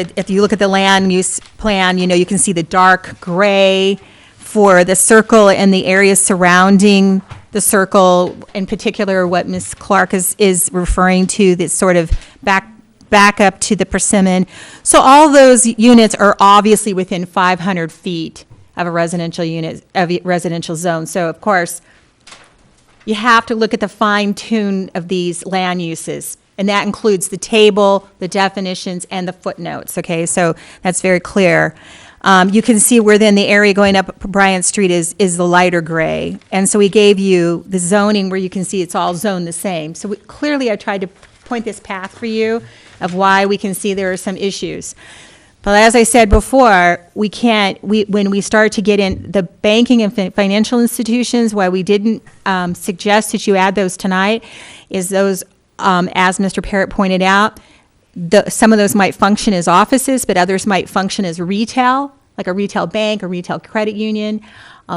the land use plan, you know, you can see the dark gray for the circle and the areas surrounding the circle, in particular what Ms. Clark is referring to, that's sort of back up to the persimmon. So all those units are obviously within 500 feet of a residential unit, of a residential zone. So of course, you have to look at the fine tune of these land uses. And that includes the table, the definitions, and the footnotes, okay? So that's very clear. You can see where then the area going up Bryant Street is the lighter gray. And so we gave you the zoning where you can see it's all zoned the same. So clearly I tried to point this path for you of why we can see there are some issues. But as I said before, when we start to get in the banking and financial institutions, why we didn't suggest that you add those tonight is those, as Mr. Parrott pointed out, some of those might function as offices, but others might function as retail, like a retail bank, a retail credit union.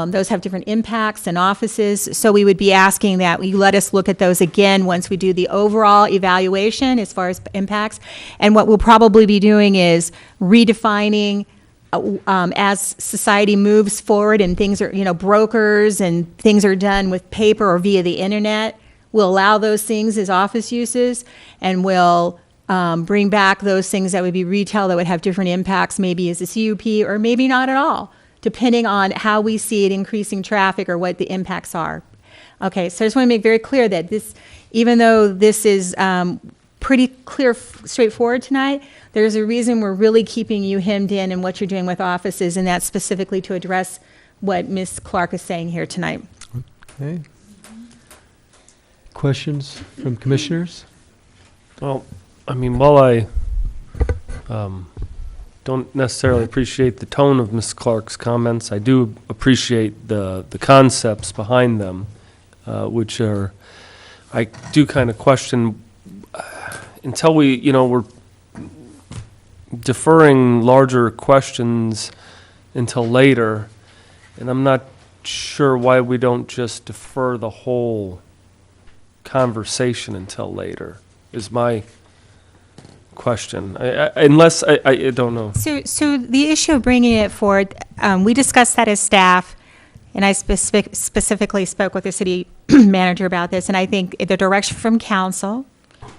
Those have different impacts than offices. So we would be asking that you let us look at those again once we do the overall evaluation as far as impacts. And what we'll probably be doing is redefining as society moves forward and things are, brokers and things are done with paper or via the internet. We'll allow those things as office uses, and we'll bring back those things that would be retail that would have different impacts, maybe as a CUP or maybe not at all, depending on how we see it increasing traffic or what the impacts are. Okay, so I just want to make very clear that this, even though this is pretty clear, straightforward tonight, there's a reason we're really keeping you hemmed in what you're doing with offices, and that's specifically to address what Ms. Clark is saying here tonight. Okay. Questions from commissioners? Well, I mean, while I don't necessarily appreciate the tone of Ms. Clark's comments, I do appreciate the concepts behind them, which are, I do kind of question, until we're deferring larger questions until later, and I'm not sure why we don't just defer the whole conversation until later, is my question. Unless I don't know. So the issue of bringing it forward, we discussed that as staff, and I specifically spoke with the city manager about this, and I think the direction from council,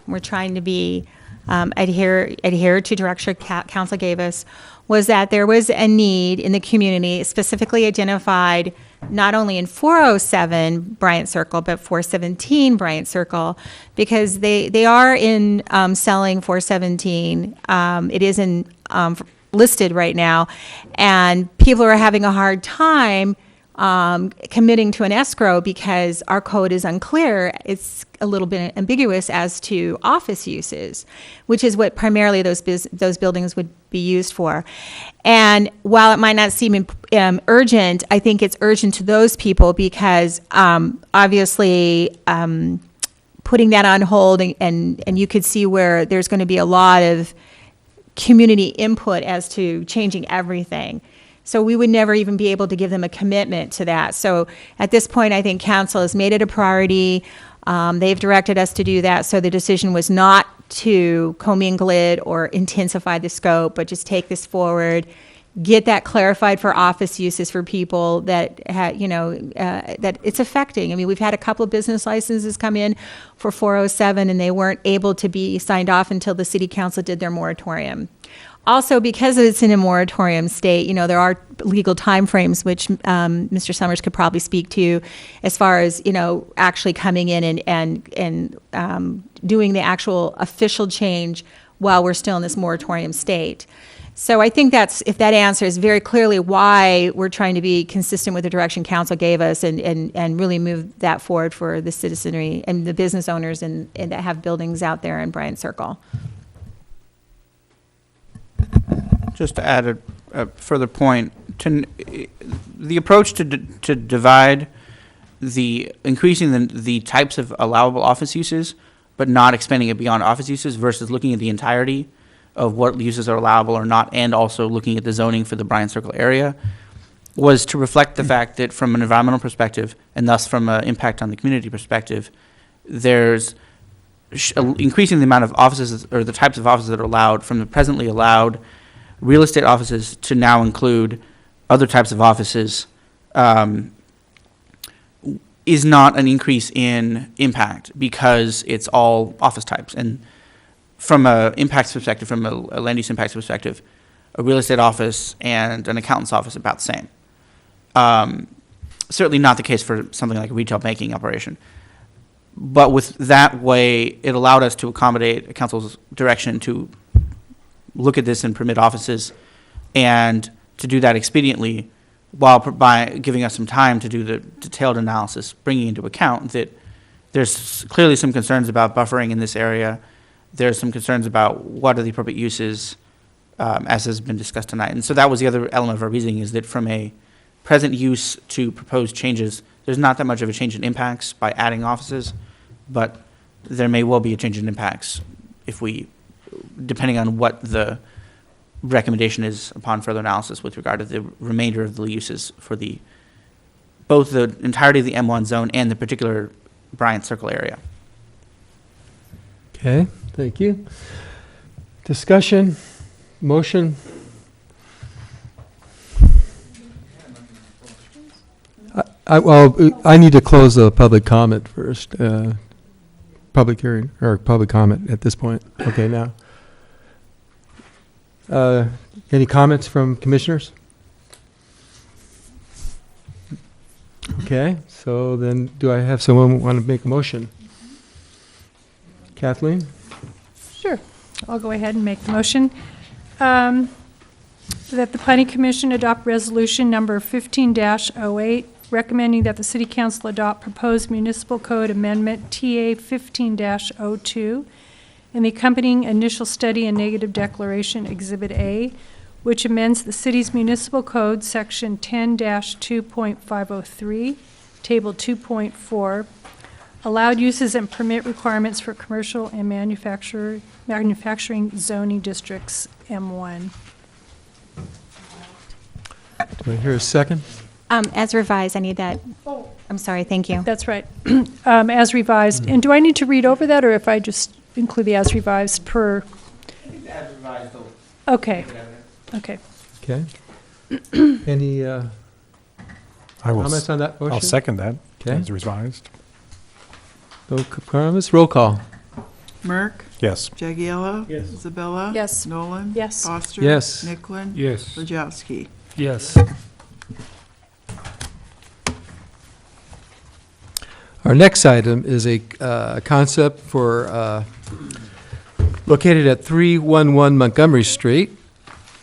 we're trying to be adhere to direction council gave us, was that there was a need in the community, specifically identified not only in 407 Bryant Circle, but 417 Bryant Circle, because they are in selling 417. It isn't listed right now, and people are having a hard time committing to an escrow because our code is unclear. It's a little bit ambiguous as to office uses, which is what primarily those buildings would be used for. And while it might not seem urgent, I think it's urgent to those people because obviously putting that on hold, and you could see where there's going to be a lot of community input as to changing everything. So we would never even be able to give them a commitment to that. So at this point, I think council has made it a priority. They've directed us to do that. So the decision was not to commingle it or intensify the scope, but just take this forward, get that clarified for office uses for people that that it's affecting. I mean, we've had a couple of business licenses come in for 407, and they weren't able to be signed off until the city council did their moratorium. Also, because it's in a moratorium state, there are legal timeframes, which Mr. Summers could probably speak to, as far as actually coming in and doing the actual official change while we're still in this moratorium state. So I think if that answers very clearly why we're trying to be consistent with the direction council gave us and really move that forward for the citizenry and the business owners and that have buildings out there in Bryant Circle. Just to add a further point, the approach to divide increasing the types of allowable office uses, but not expanding it beyond office uses versus looking at the entirety of what uses are allowable or not, and also looking at the zoning for the Bryant Circle area, was to reflect the fact that from an environmental perspective, and thus from an impact on the community perspective, there's increasing the amount of offices or the types of offices that are allowed from the presently allowed real estate offices to now include other types of offices is not an increase in impact because it's all office types. And from a impacts perspective, from a land use impacts perspective, a real estate office and an accountant's office are about the same. Certainly not the case for something like a retail banking operation. But with that way, it allowed us to accommodate council's direction to look at this and permit offices and to do that expediently while by giving us some time to do the detailed analysis, bringing into account that there's clearly some concerns about buffering in this area. There's some concerns about what are the appropriate uses, as has been discussed tonight. And so that was the other element of our reasoning, is that from a present use to proposed changes, there's not that much of a change in impacts by adding offices, but there may well be a change in impacts if we, depending on what the recommendation is upon further analysis with regard to the remainder of the uses for both the entirety of the M1 zone and the particular Bryant Circle area. Okay, thank you. Discussion, motion? I need to close the public comment first. Public hearing, or public comment at this point. Okay, now. Any comments from commissioners? Okay, so then do I have someone want to make a motion? Kathleen? Sure. I'll go ahead and make the motion. That the Planning Commission adopt resolution number 15-08, recommending that the City Council adopt proposed municipal code amendment TA 15-02 and the accompanying initial study and negative declaration Exhibit A, which amends the city's municipal code section 10-2.503, table 2.4, allowed uses and permit requirements for commercial and manufacturing zoning districts M1. Do I hear a second? As revised, I need that. I'm sorry, thank you. That's right. As revised. And do I need to read over that, or if I just include the as revised per? As revised. Okay. Okay. Okay. Any comments on that motion? I'll second that. Okay. As revised. No comments? Roll call. Merck? Yes. Jagiello? Yes. Isabella? Yes. Nolan? Yes. Foster? Yes. Nicklin? Yes. Wojciechowski? Yes. Our next item is a concept for located at 311 Montgomery Street,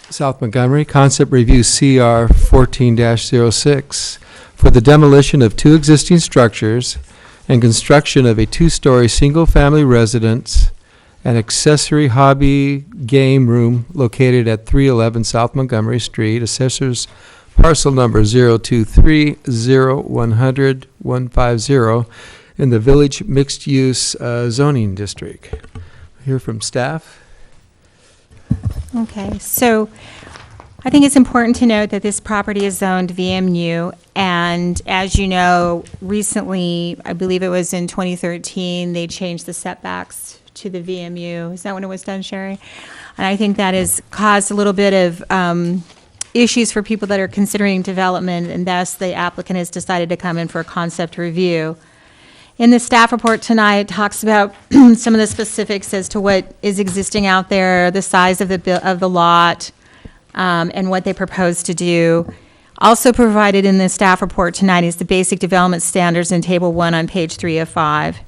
South Montgomery, concept review CR 14-06 for the demolition of two existing structures and construction of a two-story single-family residence and accessory hobby game room located at 311 South Montgomery Street, assessors parcel number 0230100-150 in the Village Mixed Use Zoning District. Hear from staff. Okay, so I think it's important to note that this property is zoned VMU, and as you know, recently, I believe it was in 2013, they changed the setbacks to the VMU. Is that when it was done, Sherry? And I think that has caused a little bit of issues for people that are considering development, and thus the applicant has decided to come in for a concept review. In the staff report tonight, it talks about some of the specifics as to what is existing out there, the size of the lot, and what they propose to do. Also provided in the staff report tonight is the basic development standards in Table 1 on page 3 of 5.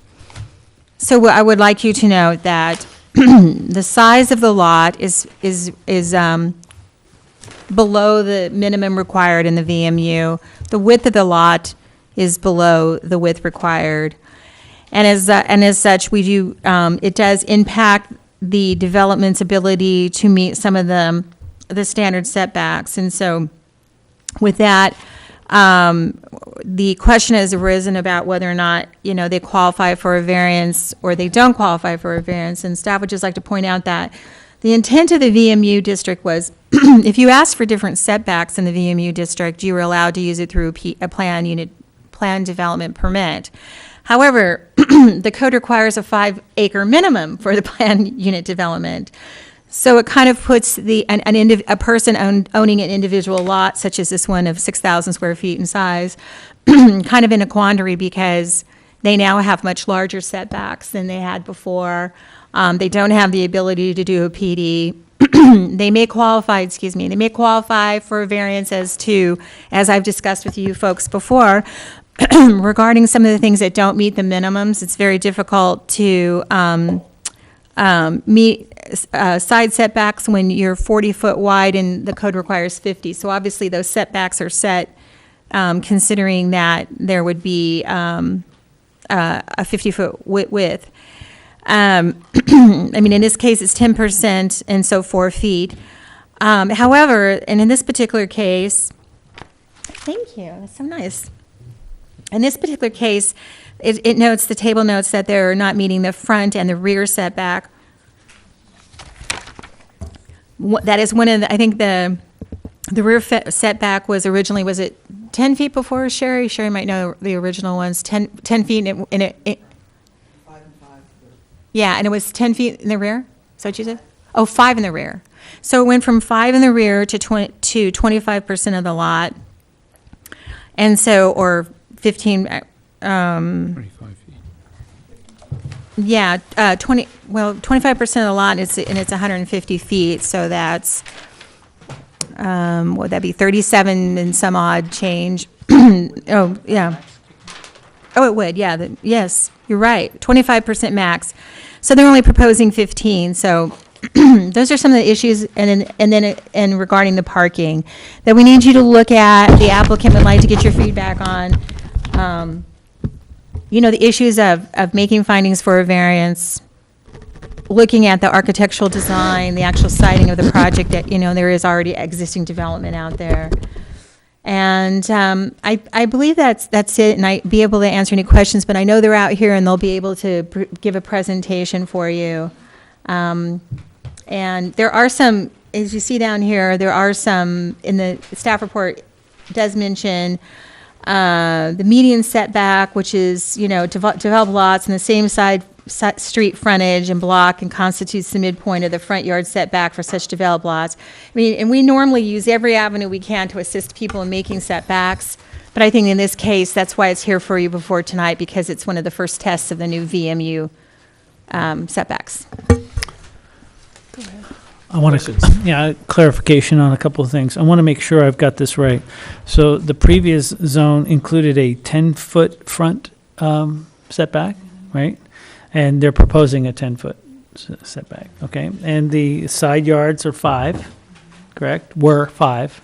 So I would like you to note that the size of the lot is below the minimum required in the VMU. The width of the lot is below the width required. And as such, we do, it does impact the development's ability to meet some of the standard setbacks. And so with that, the question has arisen about whether or not, they qualify for a variance or they don't qualify for a variance. And staff would just like to point out that the intent of the VMU district was if you asked for different setbacks in the VMU district, you were allowed to use it through a plan development permit. However, the code requires a 5-acre minimum for the planned unit development. So it kind of puts a person owning an individual lot, such as this one of 6,000 square feet in size, kind of in a quandary because they now have much larger setbacks than they had before. They don't have the ability to do a PD. They may qualify for a variance as I've discussed with you folks before, regarding some of the things that don't meet the minimums. It's very difficult to meet side setbacks when you're 40-foot wide and the code requires 50. So obviously those setbacks are set considering that there would be a 50-foot width. I mean, in this case, it's 10% and so 4 feet. However, and in this particular case, thank you, that's so nice. In this particular case, it notes, the table notes that they're not meeting the front and the rear setback. That is one of the, I think the rear setback was originally, was it 10 feet before, Sherry? Sherry might know the original ones, 10 feet, and yeah, and it was 10 feet in the rear? Is that what you said? Oh, 5 in the rear. So it went from 5 in the rear to 25% of the lot. And so, or 15, 25 feet. yeah, 25% of the lot is, and it's 150 feet, so that's, what would that be, 37 and some odd change? Oh, yeah. Oh, it would, yeah, yes, you're right, 25% max. So they're only proposing 15, so those are some of the issues, and regarding the parking, that we need you to look at, the applicant would like to get your feedback on. You know, the issues of making findings for a variance, looking at the architectural design, the actual siting of the project, that, you know, there is already existing development out there. And I believe that's it, and I'd be able to answer any questions, but I know they're out here and they'll be able to give a presentation for you. And there are some, as you see down here, there are some, in the staff report does mention the median setback, which is, you know, develop lots on the same street frontage and block, and constitutes the midpoint of the front yard setback for such developed lots. I mean, and we normally use every avenue we can to assist people in making setbacks, but I think in this case, that's why it's here for you before tonight, because it's one of the first tests of the new VMU setbacks. I want to, clarification on a couple of things. I want to make sure I've got this right. So the previous zone included a 10-foot front setback, right? And they're proposing a 10-foot setback, okay? And the side yards are 5, correct? Were 5.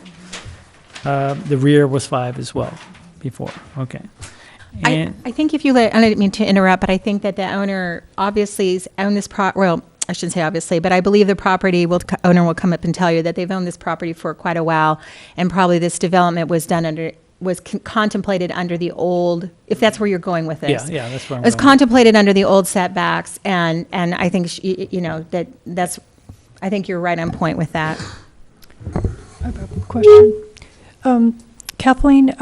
The rear was 5 as well before, okay. And I think if you let, I didn't mean to interrupt, but I think that the owner obviously has owned this well, I shouldn't say obviously, but I believe the owner will come up and tell you that they've owned this property for quite a while, and probably this development was done contemplated under the old, if that's where you're going with this. yeah, that's where I'm It was going. contemplated under the old setbacks, and I think, you know, I think you're right on point with that. I have a question. Kathleen,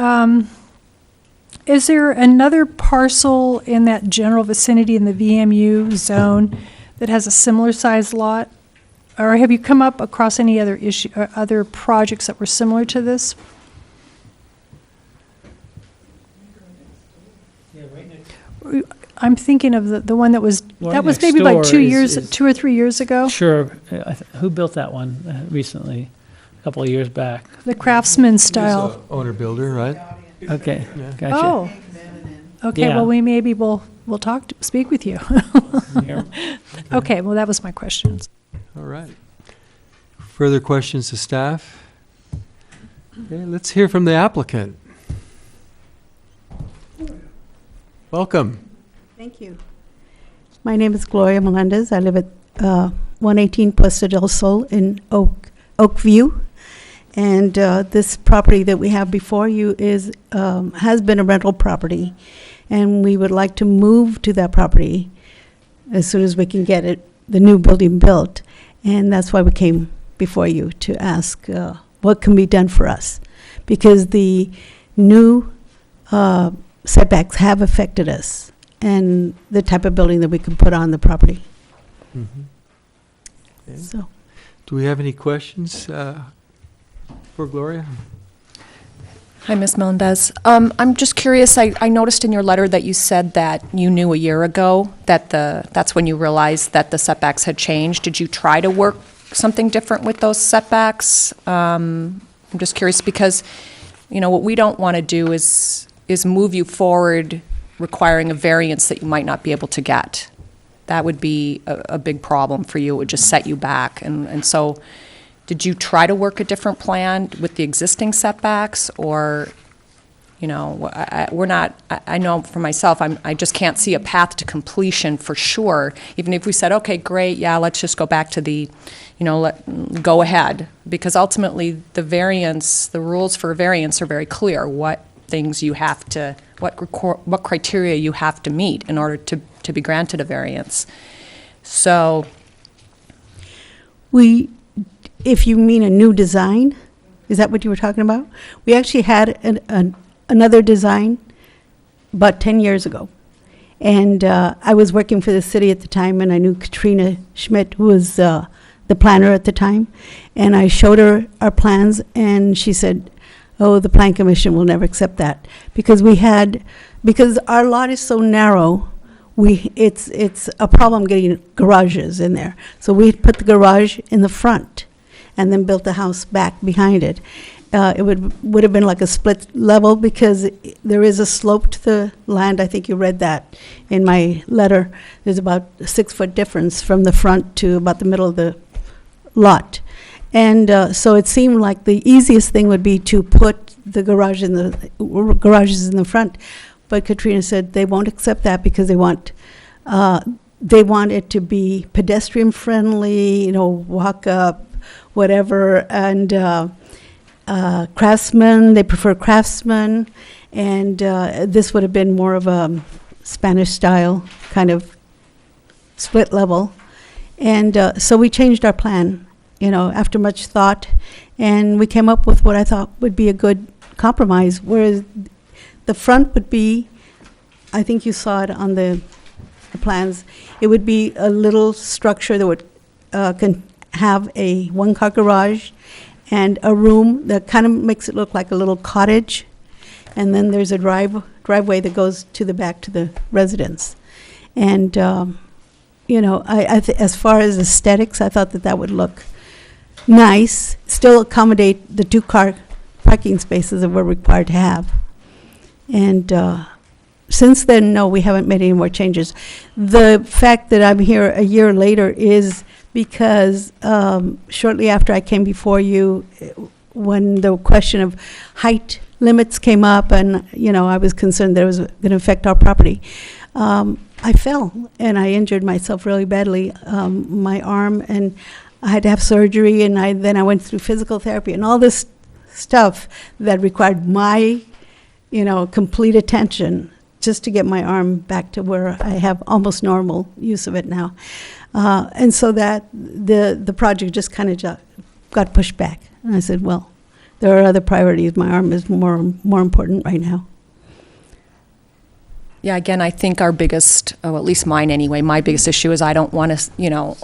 is there another parcel in that general vicinity in the VMU zone that has a similar sized lot? Or have you come up across any other other projects that were similar to this? I'm thinking of the one that was Right maybe next like door 2 or 3 years ago. Sure. Who built that one recently? A couple of years back. The craftsman style. Owner builder, right? Okay, gotcha. Oh. Okay, Yeah. well, we'll speak with you. Okay, well, that was my questions. All right. Further questions to staff? Okay, let's hear from the applicant. Welcome. Thank you. My name is Gloria Melendez. I live at 118 Puesta del Sol in Oakview. And this property that we have before you has been a rental property. And we would like to move to that property as soon as we can get the new building built. And that's why we came before you to ask what can be done for us. Because the new setbacks have affected us and the type of building that we can put on the property. Mm-hmm. Okay. So, do we have any questions for Gloria? Hi, Ms. Melendez. I'm just curious, I noticed in your letter that you said that you knew a year ago that that's when you realized that the setbacks had changed. Did you try to work something different with those setbacks? I'm just curious because, you know, what we don't want to do is move you forward requiring a variance that you might not be able to get. that would be a big problem for you. It would just set you back. And so, did you try to work a different plan with the existing setbacks, or, you know, I know for myself, I just can't see a path to completion for sure. Even if we said, okay, great, yeah, let's just go back to the, you know, go ahead. Because ultimately, the rules for variance are very clear. What things you have to, what criteria you have to meet in order to be granted a variance. So. If you mean a new design, is that what you were talking about? We actually had another design about 10 years ago. And I was working for the city at the time, and I knew Katrina Schmidt, who was the planner at the time. And I showed her our plans, and she said, oh, the Plan Commission will never accept that. Because our lot is so narrow, it's a problem getting garages in there. So we put the garage in the front and then built the house back behind it. It would have been like a split level because there is a slope to the land. I think you read that in my letter. There's about a 6-foot difference from the front to about the middle of the lot. And so it seemed like the easiest thing would be to put the garages in the front. But Katrina said they won't accept that because they want it to be pedestrian friendly, you know, walk up, whatever, and craftsmen, they prefer craftsmen, and this would have been more of a Spanish style kind of split level. And so we changed our plan, you know, after much thought, and we came up with what I thought would be a good compromise, whereas the front would be, I think you saw it on the plans, it would be a little structure that would can have a one-car garage and a room that kind of makes it look like a little cottage, and then there's a driveway that goes to the back to the residence. And you know, as far as aesthetics, I thought that would look nice, still accommodate the 2-car parking spaces that we're required to have. And since then, no, we haven't made any more changes. The fact that I'm here a year later is because shortly after I came before you, when the question of height limits came up, and you know, I was concerned that it was going to affect our property, I fell and I injured myself really badly, my arm, and I had to have surgery, and then I went through physical therapy and all this stuff that required my, you know, complete attention just to get my arm back to where I have almost normal use of it now. And so that the project just kind of got pushed back. And I said, well, there are other priorities. My arm is more important right now. Yeah, again, I think our biggest, at least mine anyway, my biggest issue is I don't want to, you know,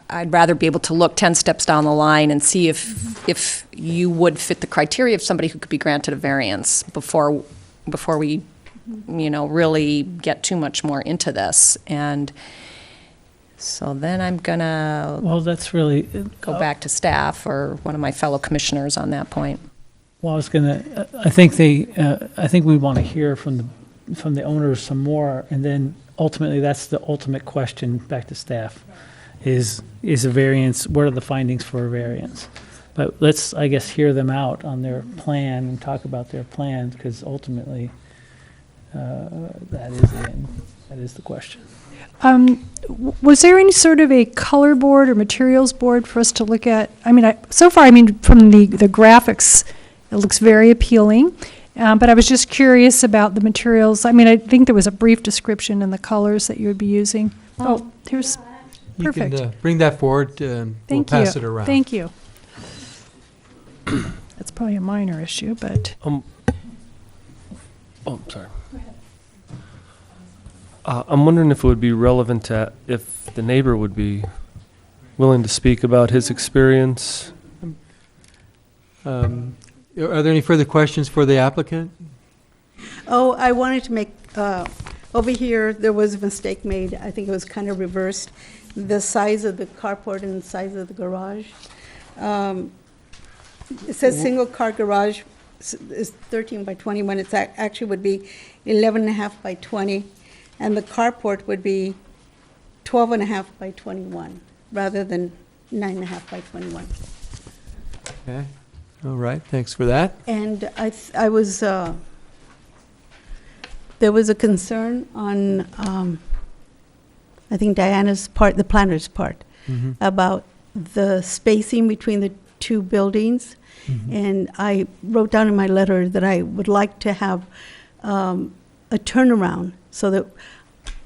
I'd rather be able to look 10 steps down the line and see if you would fit the criteria of somebody who could be granted a variance before we, you know, really get too much more into this. And so then I'm gonna that's really go back to staff or one of my fellow commissioners on that point. Well, I was gonna. I think we want to hear from the owners some more, and then ultimately that's the ultimate question back to staff. Is a variance, what are the findings for a variance? But let's, I guess, hear them out on their plan and talk about their plans, because ultimately, that is the question. Was there any sort of a color board or materials board for us to look at? I mean, so far, from the graphics, it looks very appealing. But I was just curious about the materials. I mean, I think there was a brief description in the colors that you would be using. Oh, here's... Perfect. You can bring that forward, and we'll pass it around. Thank you. That's probably a minor issue, but... I'm sorry. I'm wondering if it would be relevant if the neighbor would be willing to speak about his experience. Are there any further questions for the applicant? Oh, I wanted to make, over here, there was a mistake made. I think it was kind of reversed. The size of the carport and the size of the garage. It says single car garage is 13 by 20 when it actually would be 11 and a half by 20. And the carport would be 12 and a half by 21, rather than 9 and a half by 21. Okay, all right, thanks for that. And I was, there was a concern on, I think Diana's part, the planner's part, about the spacing between the two buildings. And I wrote down in my letter that I would like to have a turnaround so that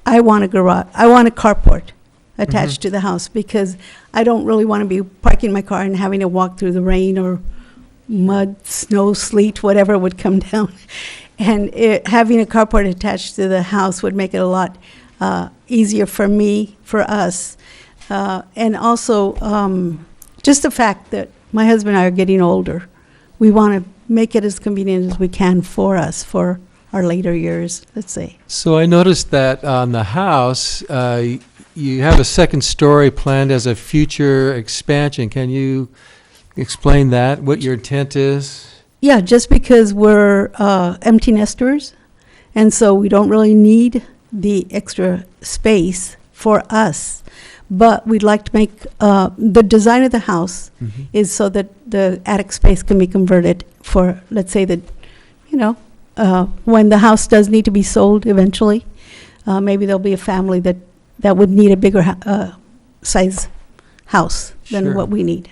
I want a garage, I want a carport attached to the house, because I don't really want to be parking my car and having to walk through the rain or mud, snow, sleet, whatever would come down. And having a carport attached to the house would make it a lot easier for me, for us. And also, just the fact that my husband and I are getting older. We want to make it as convenient as we can for us, for our later years, let's say. So I noticed that on the house, you have a second story planned as a future expansion. Can you explain that, what your intent is? Yeah, just because we're empty nesters, and so we don't really need the extra space for us. But we'd like to make, the design of the house is so that the attic space can be converted for, let's say that, you know, when the house does need to be sold eventually, maybe there'll be a family that would need a bigger size house than Sure. what we need.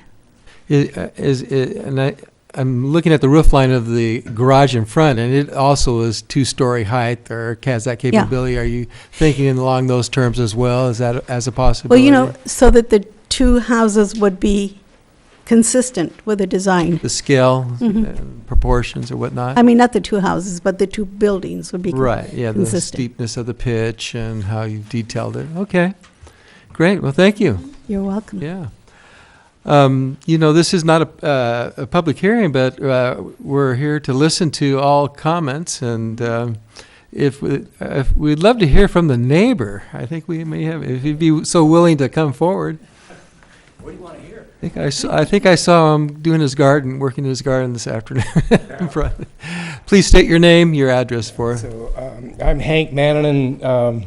I'm looking at the roof line of the garage in front, and it also is two-story height, or has that capability. Are you thinking along those terms as well? Is that as a possibility? Well, you know, so that the two houses would be consistent with the design. The scale, proportions, or whatnot? I mean, not the two houses, but the two buildings would be Right, yeah, the consistent. steepness of the pitch and how you've detailed it. Okay, great, well, thank you. You're welcome. Yeah. You know, this is not a public hearing, but we're here to listen to all comments, and if we'd love to hear from the neighbor. I think we may have, if he'd be so willing to come forward. What do you want to hear? I think I saw him doing his garden, working in his garden this afternoon. In front. Please state your name, your address for us. So, I'm Hank Mannanen.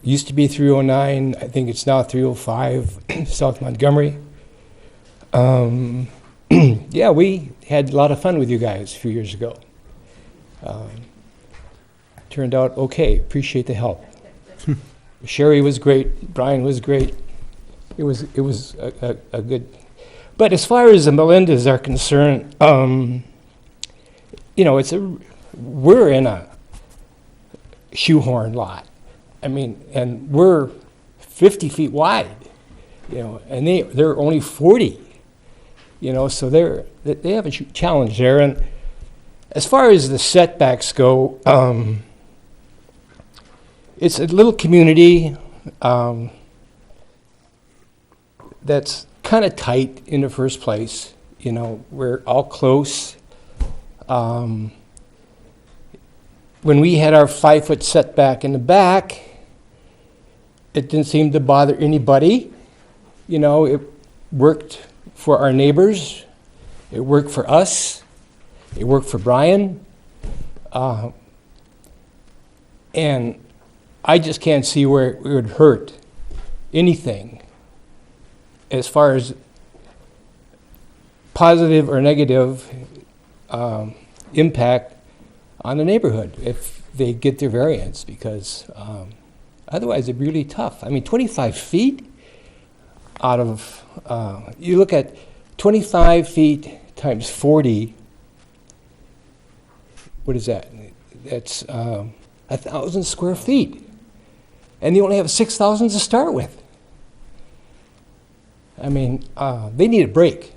Used to be 309, I think it's now 305, South Montgomery. Yeah, we had a lot of fun with you guys a few years ago. Turned out okay, appreciate the help. Sherry was great, Brian was great. It was a good, but as far as the Melindas are concerned, you know, we're in a shoehorn lot. I mean, and we're 50 feet wide, you know, and they're only 40, you know, so they have a challenge there. And as far as the setbacks go, it's a little community that's kind of tight in the first place. You know, we're all close. When we had our 5-foot setback in the back, it didn't seem to bother anybody. You know, it worked for our neighbors. It worked for us. It worked for Brian. And I just can't see where it would hurt anything as far as positive or negative impact on the neighborhood if they get their variance, because otherwise it'd be really tough. I mean, 25 feet out of, you look at 25 feet times 40, what is that? That's 1,000 square feet. And you only have 6,000 to start with. I mean, they need a break.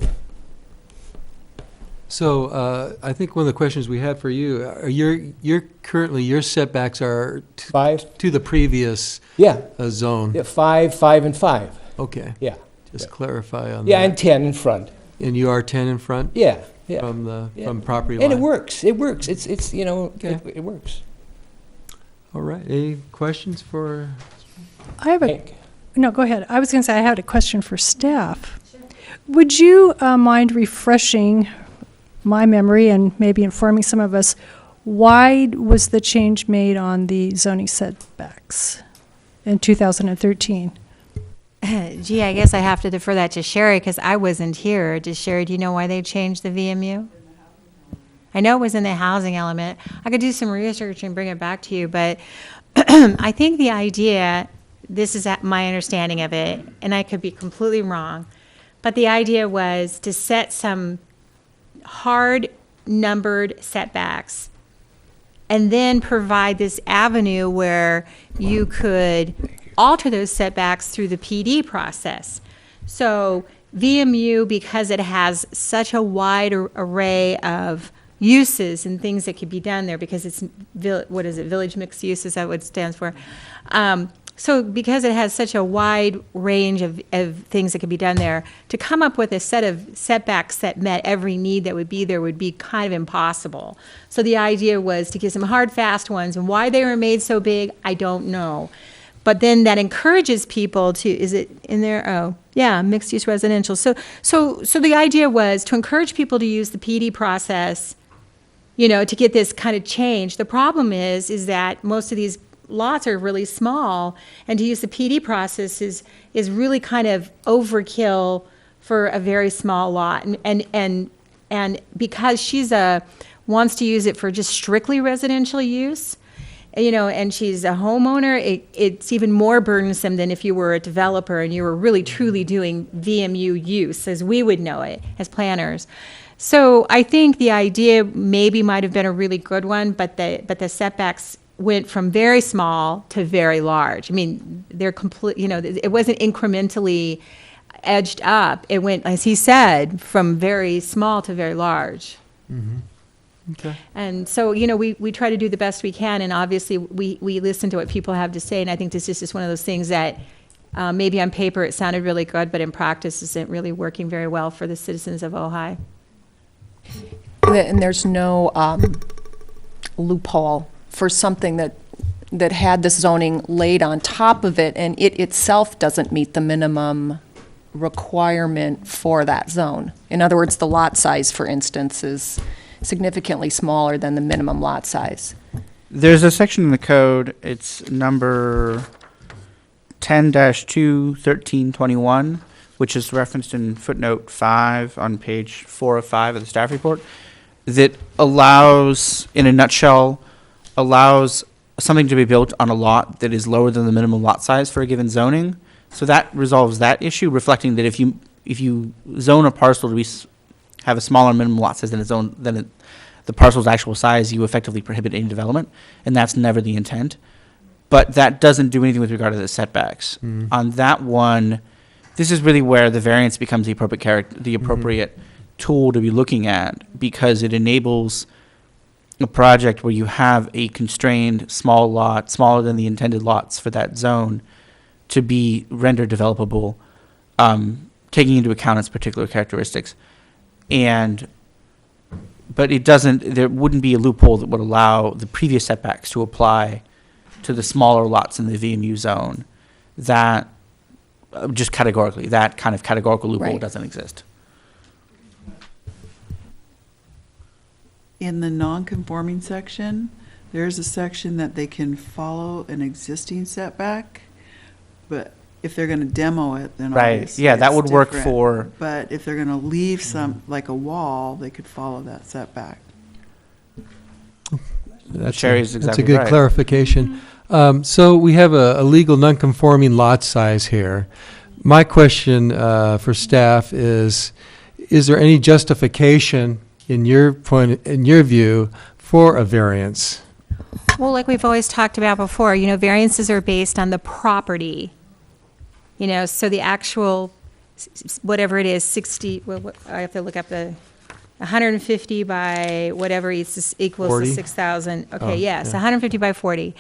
So I think one of the questions we had for you, you're currently, your setbacks are to the previous zone. Yeah, 5, 5, and 5. Okay. Yeah. Just clarify on that. Yeah, and 10 in front. And you are 10 in front? Yeah, yeah. From property line? And it works. It works. It's you know, it works. All right. Any questions for? I have no, go ahead. I was going to say I had a question for staff. Sure. Would you mind refreshing my memory and maybe informing some of us, why was the change made on the zoning setbacks in 2013. Gee, I guess I have to defer that to Sherry because I wasn't here. Does Sherry, do you know why they changed the VMU? I know it was in the housing element. I could do some research and bring it back to you, but I think the idea, this is my understanding of it, and I could be completely wrong, but the idea was to set some hard numbered setbacks and then provide this avenue where you could alter those setbacks through the PD process. So VMU, because it has such a wide array of uses and things that could be done there, because it's, what is it, village mixed use, is that what it stands for? So because it has such a wide range of things that could be done there, to come up with a set of setbacks that met every need that would be there would be kind of impossible. So the idea was to give some hard, fast ones, and why they were made so big, I don't know. But then that encourages people to, is it in there? Oh, yeah, mixed use residential. So the idea was to encourage people to use the PD process, you know, to get this kind of change. The problem is that most of these lots are really small, and to use the PD process is really kind of overkill for a very small lot. And because she's wants to use it for just strictly residential use, you know, and she's a homeowner, it's even more burdensome than if you were a developer and you were really truly doing VMU use as we would know it as planners. So I think the idea maybe might have been a really good one, but the setbacks went from very small to very large. I mean, they're complete, you know, it wasn't incrementally edged up. It went, as he said, from very small to very large. Mm-hmm. Okay. And so, you know, we try to do the best we can, and obviously we listen to what people have to say, and I think this is just one of those things that maybe on paper it sounded really good, but in practice isn't really working very well for the citizens of Ojai. And there's no loophole for something that had this zoning laid on top of it, and it itself doesn't meet the minimum requirement for that zone. In other words, the lot size, for instance, is significantly smaller than the minimum lot size. There's a section in the code, it's number 10-2-1321, which is referenced in footnote 5 on page 4 of 5 of the staff report, that allows, in a nutshell, allows something to be built on a lot that is lower than the minimum lot size for a given zoning. So that resolves that issue, reflecting that if you zone a parcel to have a smaller minimum lot size than the parcel's actual size, you effectively prohibit any development, and that's never the intent. But that doesn't do anything with regard to the setbacks. Mm-hmm. On that one, this is really where the variance becomes the appropriate tool to be looking at, because it enables a project where you have a constrained small lot, smaller than the intended lots for that zone, to be rendered developable, taking into account its particular characteristics. But it doesn't, there wouldn't be a loophole that would allow the previous setbacks to apply to the smaller lots in the VMU zone. That, just categorically, that kind of categorical loophole Right. doesn't exist. In the non-conforming section, there's a section that they can follow an existing setback, but if they're gonna demo it, then Right, obviously yeah, that it's would work different. for, But if they're gonna leave some, like a wall, they could follow that setback. Sherry's That's exactly a good right. clarification. So we have a legal non-conforming lot size here. My question for staff is there any justification in your view, for a variance? Well, like we've always talked about before, you know, variances are based on the property. You know, so the actual, whatever it is, 60, I have to look up the, 150 by whatever equals 40? the 6,000. Okay, Oh, yes, yeah. 150 by 40.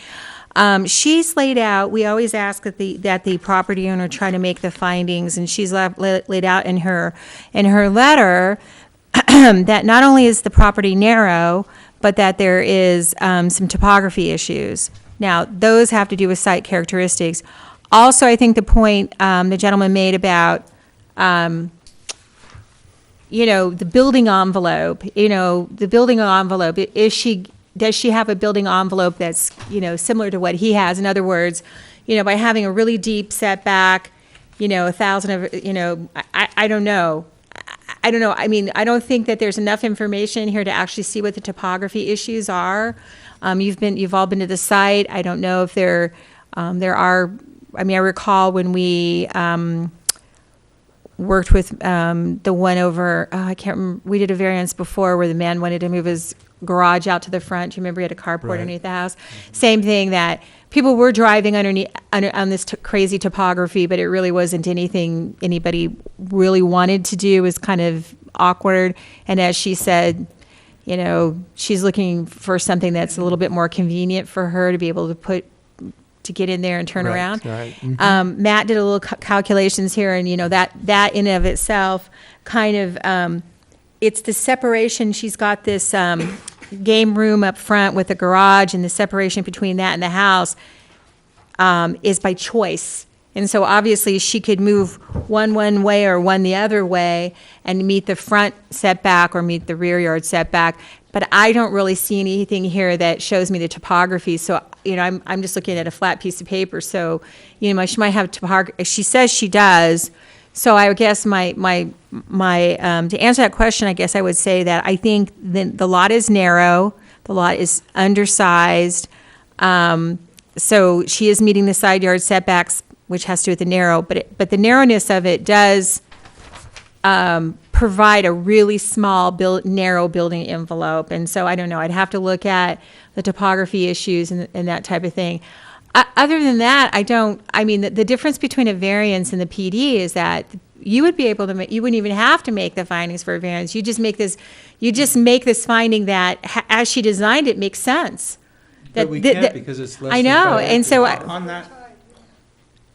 She's laid out, we always ask that the property owner try to make the findings, and she's laid out in her letter that not only is the property narrow, but that there is some topography issues. Now, those have to do with site characteristics. Also, I think the point the gentleman made about, you know, the building envelope, does she have a building envelope that's, you know, similar to what he has? In other words, by having a really deep setback, 1,000 of, I don't know. I don't know. I mean, I don't think that there's enough information here to actually see what the topography issues are. You've all been to the site. I don't know if there are, I mean, I recall when we, worked with, the one over, I can't remember, we did a variance before where the man wanted to move his garage out to the front. Do you remember he had a carport Right. underneath the house? Same thing, that people were driving underneath, on this crazy topography, but it really wasn't anything anybody really wanted to do. It was kind of awkward. And as she said, she's looking for something that's a little bit more convenient for her to be able to get in there and turn Right, around. right. Mm-hmm. Matt did a little calculations here, and that in and of itself kind of, it's the separation. She's got this game room up front with a garage, and the separation between that and the house is by choice. And so obviously she could move one way or one the other way and meet the front setback or meet the rear yard setback. But I don't really see anything here that shows me the topography. So, I'm just looking at a flat piece of paper. So, she might have topography. She says she does. So I guess my to answer that question, I guess I would say that I think the lot is narrow. The lot is undersized. So she is meeting the side yard setbacks, which has to do with the narrow, but the narrowness of it does provide a really small, narrow building envelope. And so I don't know, I'd have to look at the topography issues and that type of thing. Other than that, the difference between a variance and the PD is that you would be able to, you wouldn't even have to make the findings for a variance. You just make this finding that as she designed it makes sense. But we can't because it's less I than know, 5 and so acres. On that,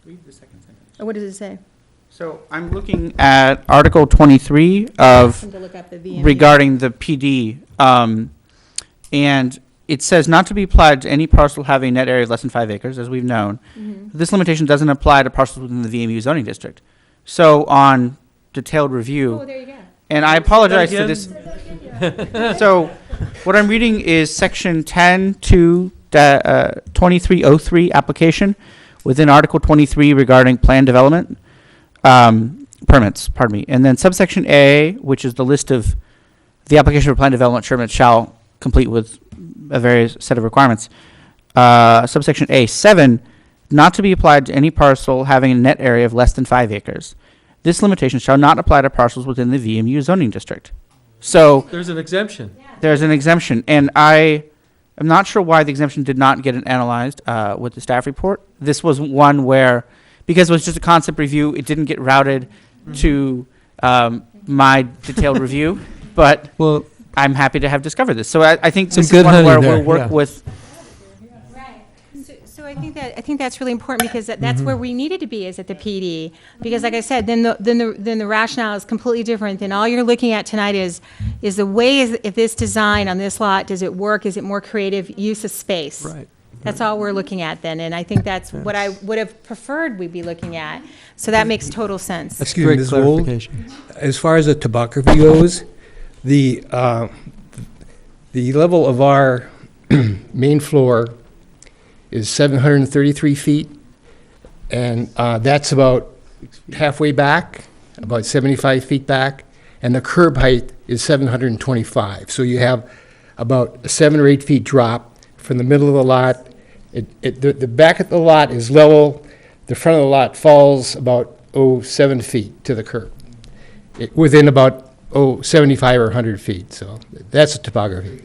read the second sentence. What does it say? So I'm looking at Article 23 of, To look up the VMU. regarding the PD, and it says not to be applied to any parcel having a net area of less than 5 acres, as we've known. Mm-hmm. This limitation doesn't apply to parcels within the VMU zoning district. So on detailed review. Oh, there you go. And I apologize for again? this. So what I'm reading is section 10-2, 2303 application within Article 23 regarding plan development, permits, pardon me. And then subsection A, which is the list of the application for plan development permit shall complete with a various set of requirements. Subsection A7, not to be applied to any parcel having a net area of less than 5 acres. This limitation shall not apply to parcels within the VMU zoning district. So There's an exemption. there's an exemption, and I am not sure why the exemption did not get analyzed with the staff report. This was one where, because it was just a concept review, it didn't get routed to my detailed review, but Well, I'm happy to have discovered this. So I think Some this is good one honey where there, we'll work yeah. with. Right. So I think that's really important because that's where we needed to be, is at the PD. Because like I said, then the rationale is completely different. Then all you're looking at tonight is the way if this design on this lot, does it work? Is it more creative use of space? right. That's all we're looking at then, and I think that's what I would have preferred we'd be looking at. So that makes total sense. That's Excuse me, great Ms. Wold. clarification. As far as the topography goes, the level of our main floor is 733 feet, and that's about halfway back, about 75 feet back, and the curb height is 725. So you have about a 7 or 8 feet drop from the middle of the lot. The back of the lot is level. The front of the lot falls about 7 feet to the curb, within about 75 or 100 feet. So that's the topography.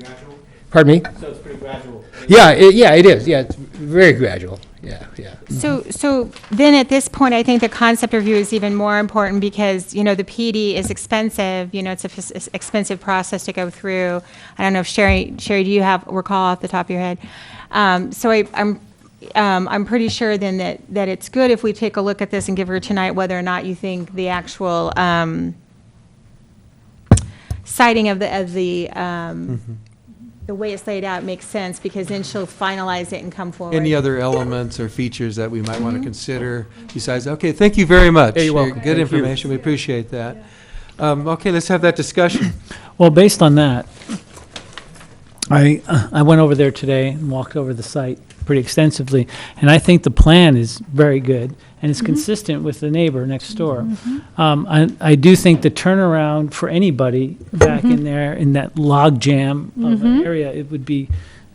Pardon me? So it's pretty gradual. Yeah, it is. Yeah, it's very gradual. Yeah. So then at this point, I think the concept review is even more important because, the PD is expensive. It's an expensive process to go through. I don't know if Sherry, do you recall off the top of your head? So I'm pretty sure then that it's good if we take a look at this and give her tonight whether or not you think the actual citing of the way it's laid out makes sense, because then she'll finalize it and come forward. Any other elements or features that we might want to consider besides, okay, thank you very much. Hey, you're welcome. Good Thank you. information, we appreciate that. Okay, let's have that discussion. Well, based on that, I went over there today and walked over the site. pretty extensively. And I think the plan is very good, and it's consistent with the neighbor next door. I do think the turnaround for anybody back in there, in that log jam of an area, it would be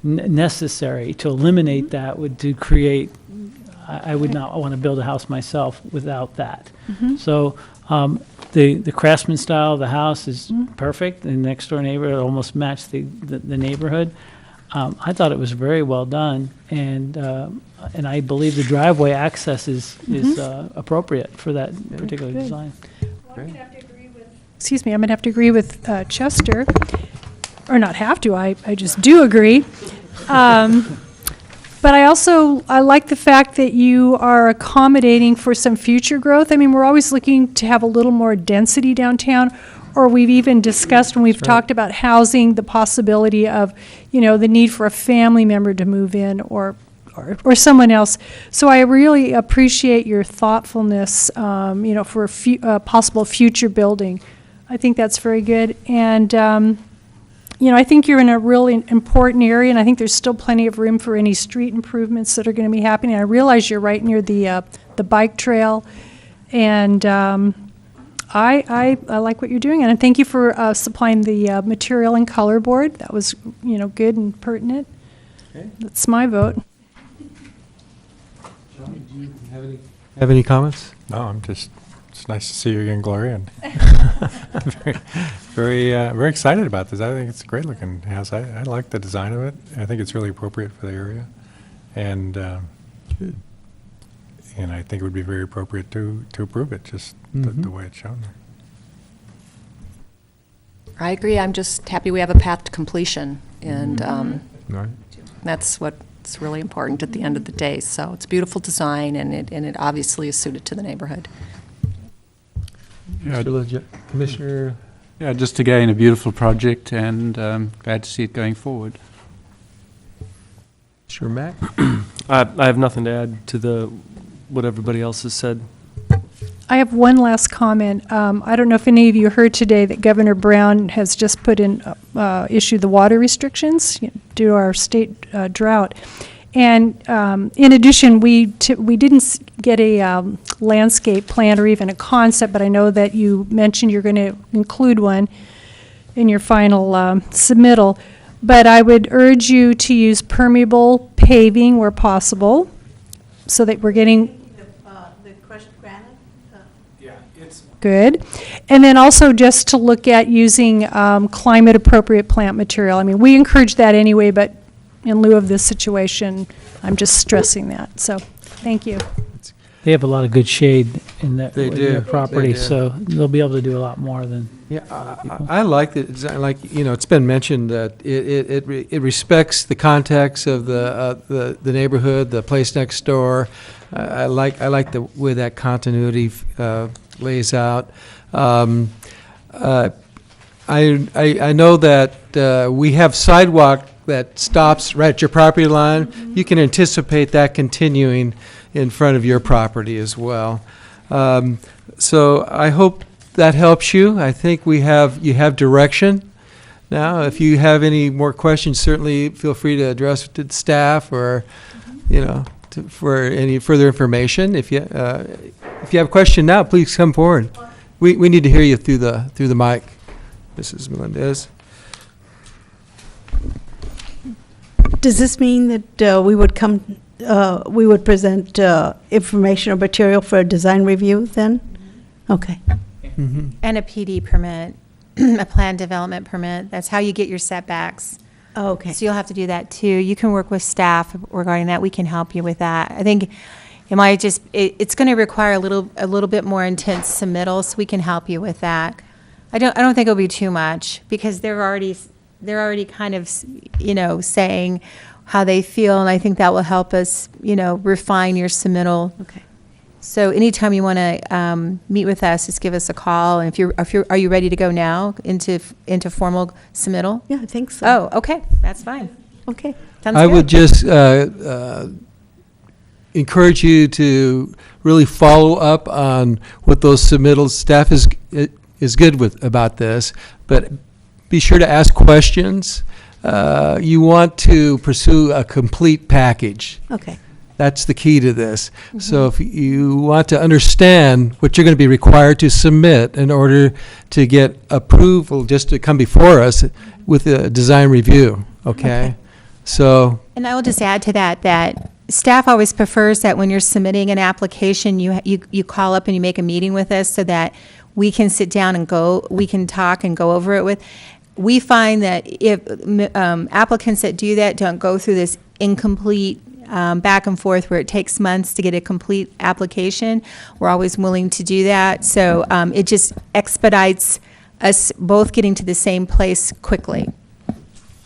necessary to eliminate that, to create, I would not want to build a house myself without that. So the craftsman style of the house is perfect. The next door neighbor, it almost matched the neighborhood. I thought it was very well done, and I believe the driveway access is appropriate for that particular Good. design. I'm going to have to agree with Chester, or not have to, I just do agree. But I like the fact that you are accommodating for some future growth. I mean, we're always looking to have a little more density downtown, or we've even discussed when we've talked about housing, the possibility of, the need for a family member to move in or someone else. So I really appreciate your thoughtfulness, for possible future building. I think that's very good. And, I think you're in a really important area, and I think there's still plenty of room for any street improvements that are going to be happening. I realize you're right near the bike trail, and I like what you're doing, and I thank you for supplying the material and color board. That was, good and pertinent. Okay. That's my vote. John, do you have any comments? No, it's nice to see you again, Gloria. And very excited about this. I think it's a great looking house. I like the design of it. I think it's really appropriate for the area. And I think it would be very appropriate to approve it, just the way it's shown there. I agree. I'm just happy we have a path to completion, and Right. that's what's really important at the end of the day. So it's a beautiful design, and it obviously is suited to the neighborhood. Yeah, Commissioner. Yeah, just again, a beautiful project, and glad to see it going forward. Sure, Mac. I have nothing to add to what everybody else has said. I have one last comment. I don't know if any of you heard today that Governor Brown has just issued the water restrictions due to our state drought. And in addition, we didn't get a landscape plan or even a concept, but I know that you mentioned you're going to include one in your final submittal. But I would urge you to use permeable paving where possible, so that we're getting The crushed granite? good. And then also just to look at using climate-appropriate plant material. I mean, we encourage that anyway, but in lieu of this situation, I'm just stressing that. So, thank you. They have a lot of good shade in their do. property, They do. so they'll be able to do a lot more than. Yeah, I like the design. Like, it's been mentioned that it respects the context of the neighborhood, the place next door. I like the way that continuity lays out. I know that we have sidewalk that stops right at your property line. You can anticipate that continuing in front of your property as well. So I hope that helps you. I think you have direction now. If you have any more questions, certainly feel free to address it to the staff, or for any further information. If you have a question now, please come forward. We need to hear you through the mic, Mrs. Melendez. Does this mean that we would present information or material for a design review then? Okay. Mm-hmm. And a PD permit, a plan development permit. That's how you get your setbacks. Oh, okay. So you'll have to do that too. You can work with staff regarding that. We can help you with that. I think it's going to require a little bit more intense submittal, so we can help you with that. I don't think it'll be too much, because they're already kind of, saying how they feel, and I think that will help us, refine your submittal. Okay. So anytime you want to meet with us, just give us a call. And are you ready to go now into formal submittal? Yeah, I think so. Oh, okay, that's fine. Okay. Sounds I good. would just encourage you to really follow up on what those submittals. Staff is good about this, but be sure to ask questions. you want to pursue a complete package. Okay. That's the key to this. So if you want to understand what you're going to be required to submit in order to get approval, just to come before us with a design review, okay? So, And I will just add to that, that staff always prefers that when you're submitting an application, you call up and you make a meeting with us so that we can sit down and we can talk and go over it with. We find that if applicants that do that don't go through this incomplete back and forth where it takes months to get a complete application, we're always willing to do that. So it just expedites us both getting to the same place quickly.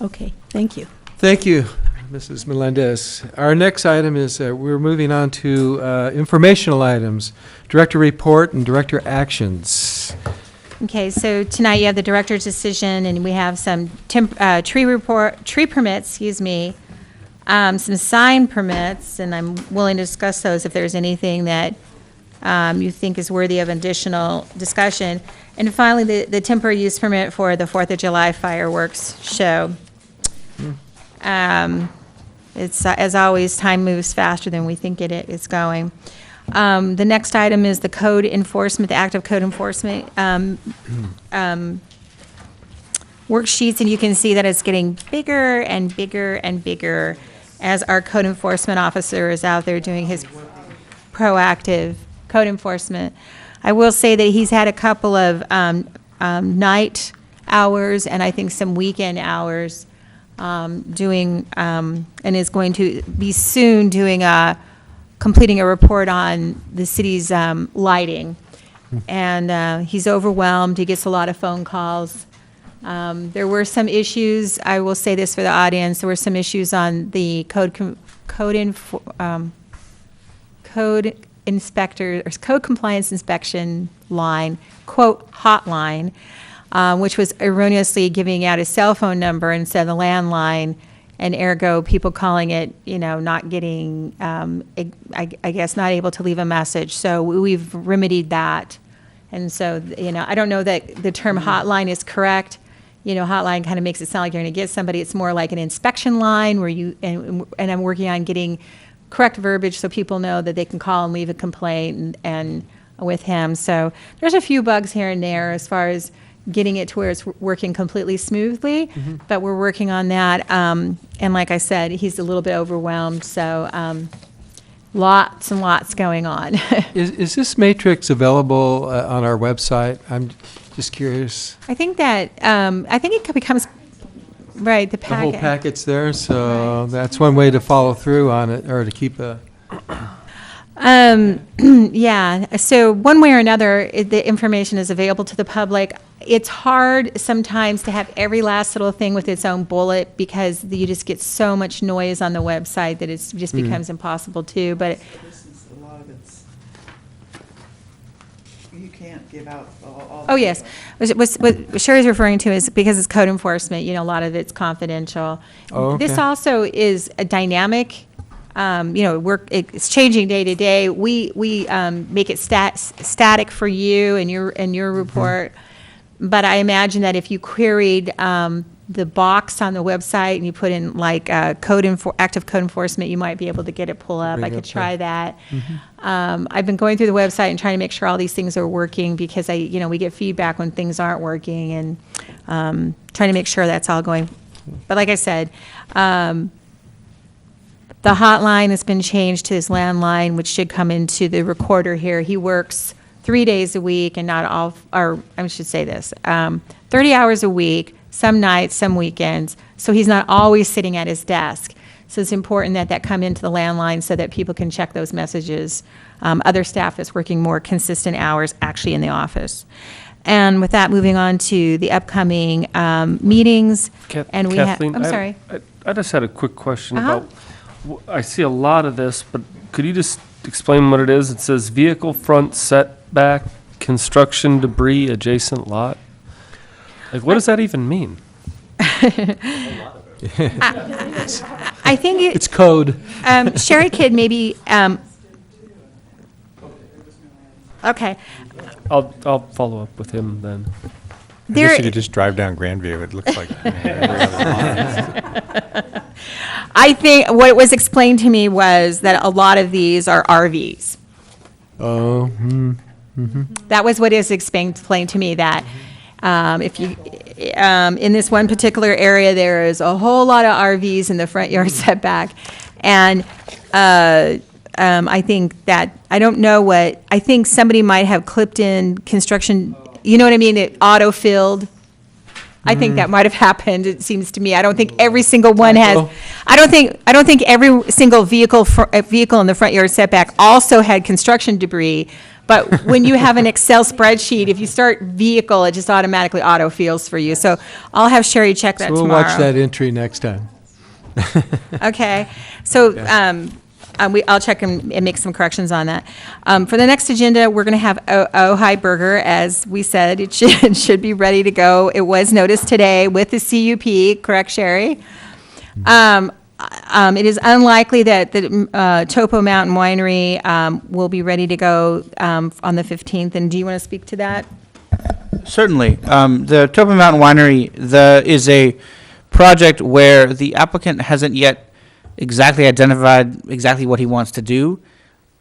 Okay, thank you. thank you, Mrs. Melendez. Our next item is, we're moving on to informational items, director report and director actions. Okay, so tonight you have the director's decision, and we have some tree permits, some sign permits, and I'm willing to discuss those if there's anything that you think is worthy of additional discussion. And finally, the temporary use permit for the 4th of July fireworks show. It's, as always, time moves faster than we think it is going. The next item is the code enforcement, the active code enforcement worksheets, and you can see that it's getting bigger and bigger and bigger as our code enforcement officer is out there doing his proactive code enforcement. I will say that he's had a couple of night hours and I think some weekend hours doing, and is going to be soon doing completing a report on the city's lighting. And he's overwhelmed. He gets a lot of phone calls. There were some issues, I will say this for the audience, there were some issues on the code inspector, or code compliance inspection line, quote, hotline, which was erroneously giving out a cell phone number instead of the landline, and ergo, people calling it, not getting, I guess, not able to leave a message. So we've remedied that. And so, I don't know that the term hotline is correct. Hotline kind of makes it sound like you're going to get somebody. It's more like an inspection line where and I'm working on getting correct verbiage so people know that they can call and leave a complaint and with him. So there's a few bugs here and there as far as getting it to where it's working completely smoothly, but we're working on that. And like I said, he's a little bit overwhelmed, so lots and lots going on. Is this matrix available on our website? I'm just curious. I think that, it becomes, right, the The whole packet. packet's there, so that's one way to follow through on it, or to keep a... Yeah, so one way or another, the information is available to the public. It's hard sometimes to have every last little thing with its own bullet because you just get so much noise on the website that it just becomes impossible to, but This is, a lot of it's, you can't give out all. oh, yes. What Sherry's referring to is because it's code enforcement, a lot of it's confidential. Oh, okay. This also is a dynamic, it's changing day to day. We make it static for you and your report. But I imagine that if you queried the box on the website and you put in like active code enforcement, you might be able to get it pull up. I could try that. I've been going through the website and trying to make sure all these things are working because we get feedback when things aren't working and trying to make sure that's all going. But like I said, the hotline has been changed to his landline, which should come into the recorder here. He works 3 days a week and not all, or I should say this, 30 hours a week, some nights, some weekends. So he's not always sitting at his desk. So it's important that come into the landline so that people can check those messages. Other staff that's working more consistent hours actually in the office. And with that, moving on to the upcoming meetings. And we Kathleen, I'm sorry. I just had a quick question Uh-huh. about, I see a lot of this, but could you just explain what it is? It says vehicle front setback, construction debris adjacent lot. Like, what does that even mean? I think It's code. Sherry could maybe, okay. I'll follow up with him then. I guess you could just drive down Grandview. It looks like every other lot. I think what was explained to me was that a lot of these are RVs. Oh, That was what is explained to me, that if you, in this one particular area, there is a whole lot of RVs in the front yard setback. And I think that, I don't know what, I think somebody might have clipped in construction, you know what I mean, it auto-filled. I think that might have happened, it seems to me. I don't think every single one has, I don't think every single vehicle in the front yard setback also had construction debris. But when you have an Excel spreadsheet, if you start vehicle, it just automatically auto-fills for you. So I'll have Sherry check that so tomorrow. we'll watch that entry next time. Okay, so I'll check and make some corrections on that. For the next agenda, we're going to have Ojai Burger. As we said, it should be ready to go. It was noticed today with the CUP, correct, Sherry? It is unlikely that the Topo Mountain Winery will be ready to go on the 15th. And do you want to speak to that? Certainly. The Topo Mountain Winery is a project where the applicant hasn't yet exactly identified exactly what he wants to do.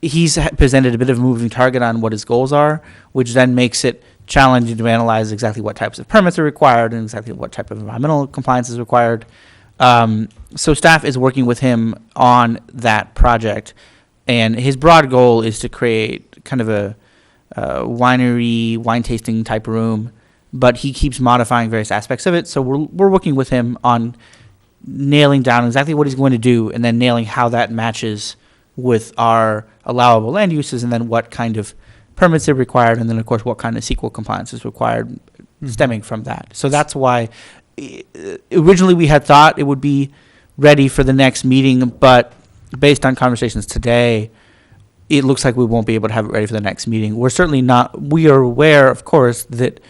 He's presented a bit of a moving target on what his goals are, which then makes it challenging to analyze exactly what types of permits are required and exactly what type of environmental compliance is required. So staff is working with him on that project, and his broad goal is to create kind of a winery, wine tasting type room, but he keeps modifying various aspects of it. So we're working with him on nailing down exactly what he's going to do, and then nailing how that matches with our allowable land uses, and then what kind of permits are required, and then of course what kind of CEQA compliance is required stemming from that. So that's why originally we had thought it would be ready for the next meeting, but based on conversations today, it looks like we won't be able to have it ready for the next meeting. We are aware, of course, that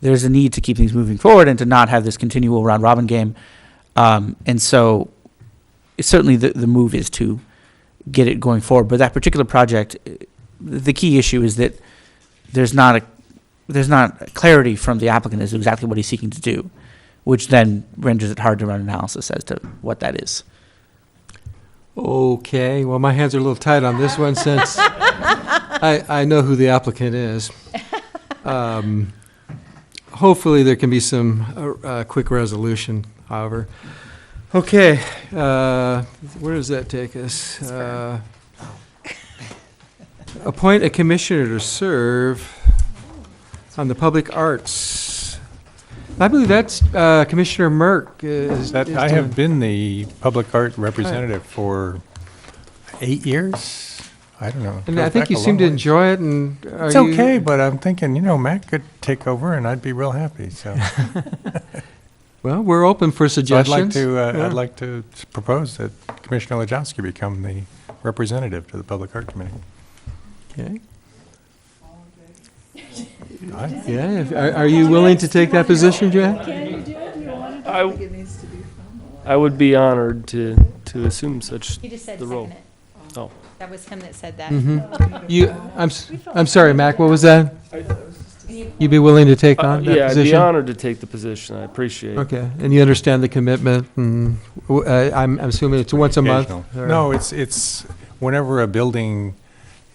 there's a need to keep things moving forward and to not have this continual round robin game. And so certainly the move is to get it going forward. But that particular project, the key issue is that there's not clarity from the applicant as to exactly what he's seeking to do, which then renders it hard to run analysis as to what that is. Okay, well, my hands are a little tied on this one since I know who the applicant is. Hopefully there can be some quick resolution, however. Okay, where does that take us? Appoint a commissioner to serve on the public arts. I believe that's Commissioner Merck. I have been the public art representative for 8 years. I don't know. And I think you seem to enjoy it. And it's okay, but I'm thinking, Matt could take over, and I'd be real happy. So, well, we're open for suggestions. I'd like to propose that Commissioner Lajowski become the representative to the Public Art Committee. Okay. Are you willing to take that position, Jack? I would be honored to assume such He just said the role. second it. Oh. That was him that said that. I'm sorry, Mac, what was that? You'd be willing to take on that Yeah, I'd be position? honored to take the position. I appreciate it. Okay, and you understand the commitment, and I'm assuming it's once a month? or- No, it's whenever a building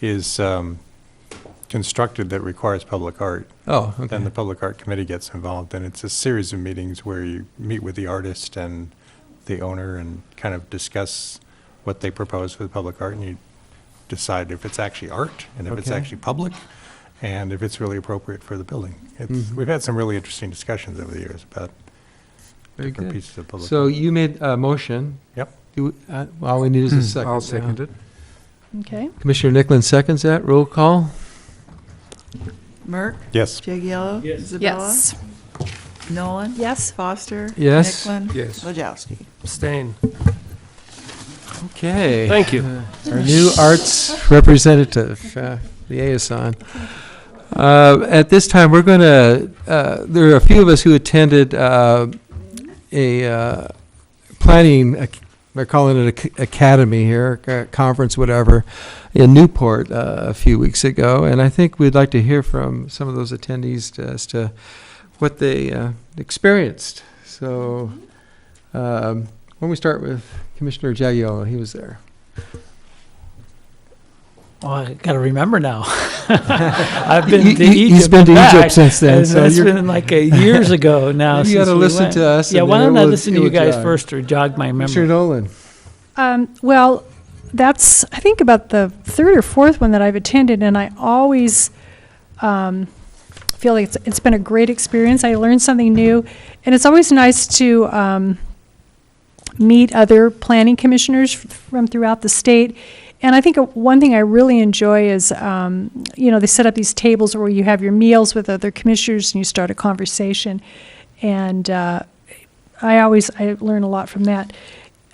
is constructed that requires public art. Oh, okay. Then the Public Art Committee gets involved, and it's a series of meetings where you meet with the artist and the owner and kind of discuss what they propose for the public art, and you decide if it's actually art, and if it's Okay. actually public, and if it's really appropriate for the building. We've had some really interesting discussions over the years about Very different good. pieces of public So art. you made a motion. Yep. All we need is a second. I'll second it. Okay. Commissioner Nicklin seconds that. Roll call. Merck? Yes. Jagiello? Yes. Isabella? Yes. Nolan? Yes. Foster? Yes. Nicklin? Yes. Lajowski? Abstain. Okay. Thank you. Our new arts representative, liaison. At this time, we're going to, there are a few of us who attended a planning, they're calling it a academy here, a conference, whatever, in Newport a few weeks ago. And I think we'd like to hear from some of those attendees as to what they experienced. So why don't we start with Commissioner Jagiello? He was there. Oh, I got to remember now. I've been to Egypt. He's been to back, Egypt since then. and So it's been like years ago now. You got to listen to us. Yeah, and why then don't I it will- listen it to you will guys jog. first or jog my memory? Commissioner Nolan. Well, that's, I think, about the third or fourth one that I've attended, and I always feel like it's been a great experience. I learned something new, and it's always nice to meet other planning commissioners from throughout the state. And I think one thing I really enjoy is, they set up these tables where you have your meals with other commissioners and you start a conversation. And I learn a lot from that.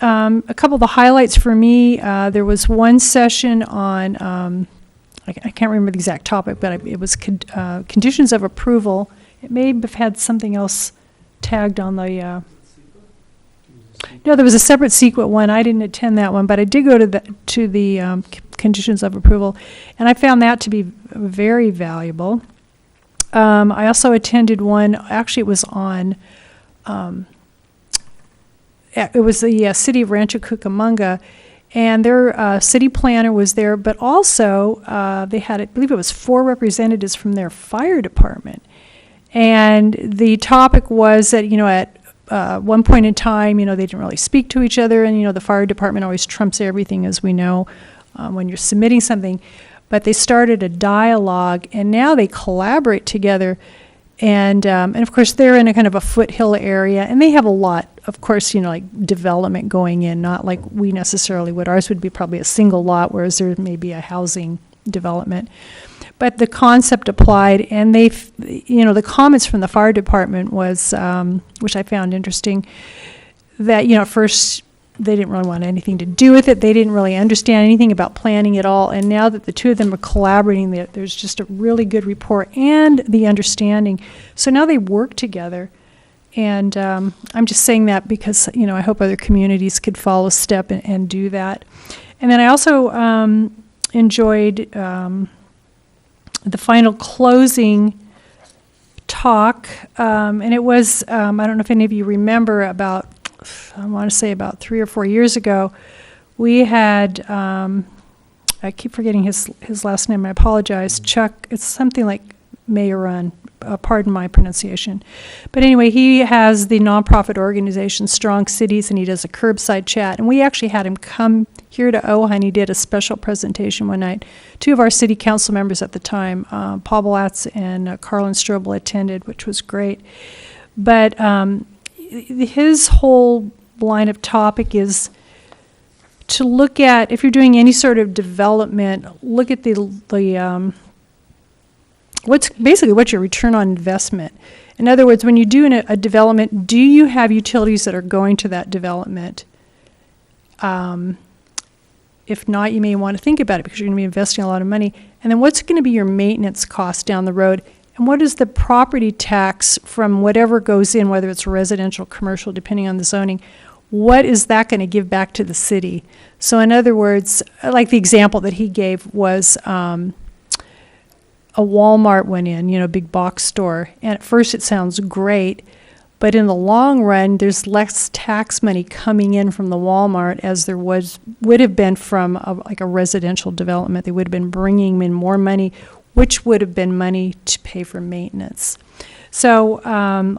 A couple of the highlights for me, there was one session on, I can't remember the exact topic, but it was conditions of approval. It may have had something else tagged on the, no, there was a separate CEQA one. I didn't attend that one, but I did go to the conditions of approval, and I found that to be very valuable. I also attended one, actually it was on, it was the city of Rancho Cucamonga, and their city planner was there, but also they had, I believe it was 4 representatives from their fire department. And the topic was that, at one point in time, they didn't really speak to each other, and, the fire department always trumps everything, as we know, when you're submitting something. But they started a dialogue, and now they collaborate together. And of course, they're in a kind of a foothill area, and they have a lot, of course, like development going in, not like we necessarily would. Ours would be probably a single lot, whereas there may be a housing development. But the concept applied, and the comments from the fire department was, which I found interesting, that, at first they didn't really want anything to do with it. They didn't really understand anything about planning at all. And now that the two of them are collaborating, there's just a really good rapport and the understanding. So now they work together. And I'm just saying that because, I hope other communities could follow step and do that. And then I also enjoyed the final closing talk, and it was, I don't know if any of you remember, I want to say about 3 or 4 years ago, we had, I keep forgetting his last name, I apologize, Chuck, it's something like Mayorun, pardon my pronunciation. But anyway, he has the nonprofit organization Strong Cities, and he does a curbside chat. And we actually had him come here to Ojai, and he did a special presentation one night. 2 of our city council members at the time, Paul Blatz and Carlin Strobel, attended, which was great. But his whole line of topic is to look at, if you're doing any sort of development, look at what's your return on investment. In other words, when you do a development, do you have utilities that are going to that development? If not, you may want to think about it because you're going to be investing a lot of money. And then what's going to be your maintenance cost down the road? And what is the property tax from whatever goes in, whether it's residential, commercial, depending on the zoning, what is that going to give back to the city? So in other words, like the example that he gave was a Walmart went in, a big box store. And at first it sounds great, but in the long run, there's less tax money coming in from the Walmart as there would have been from a residential development. They would have been bringing in more money, which would have been money to pay for maintenance. So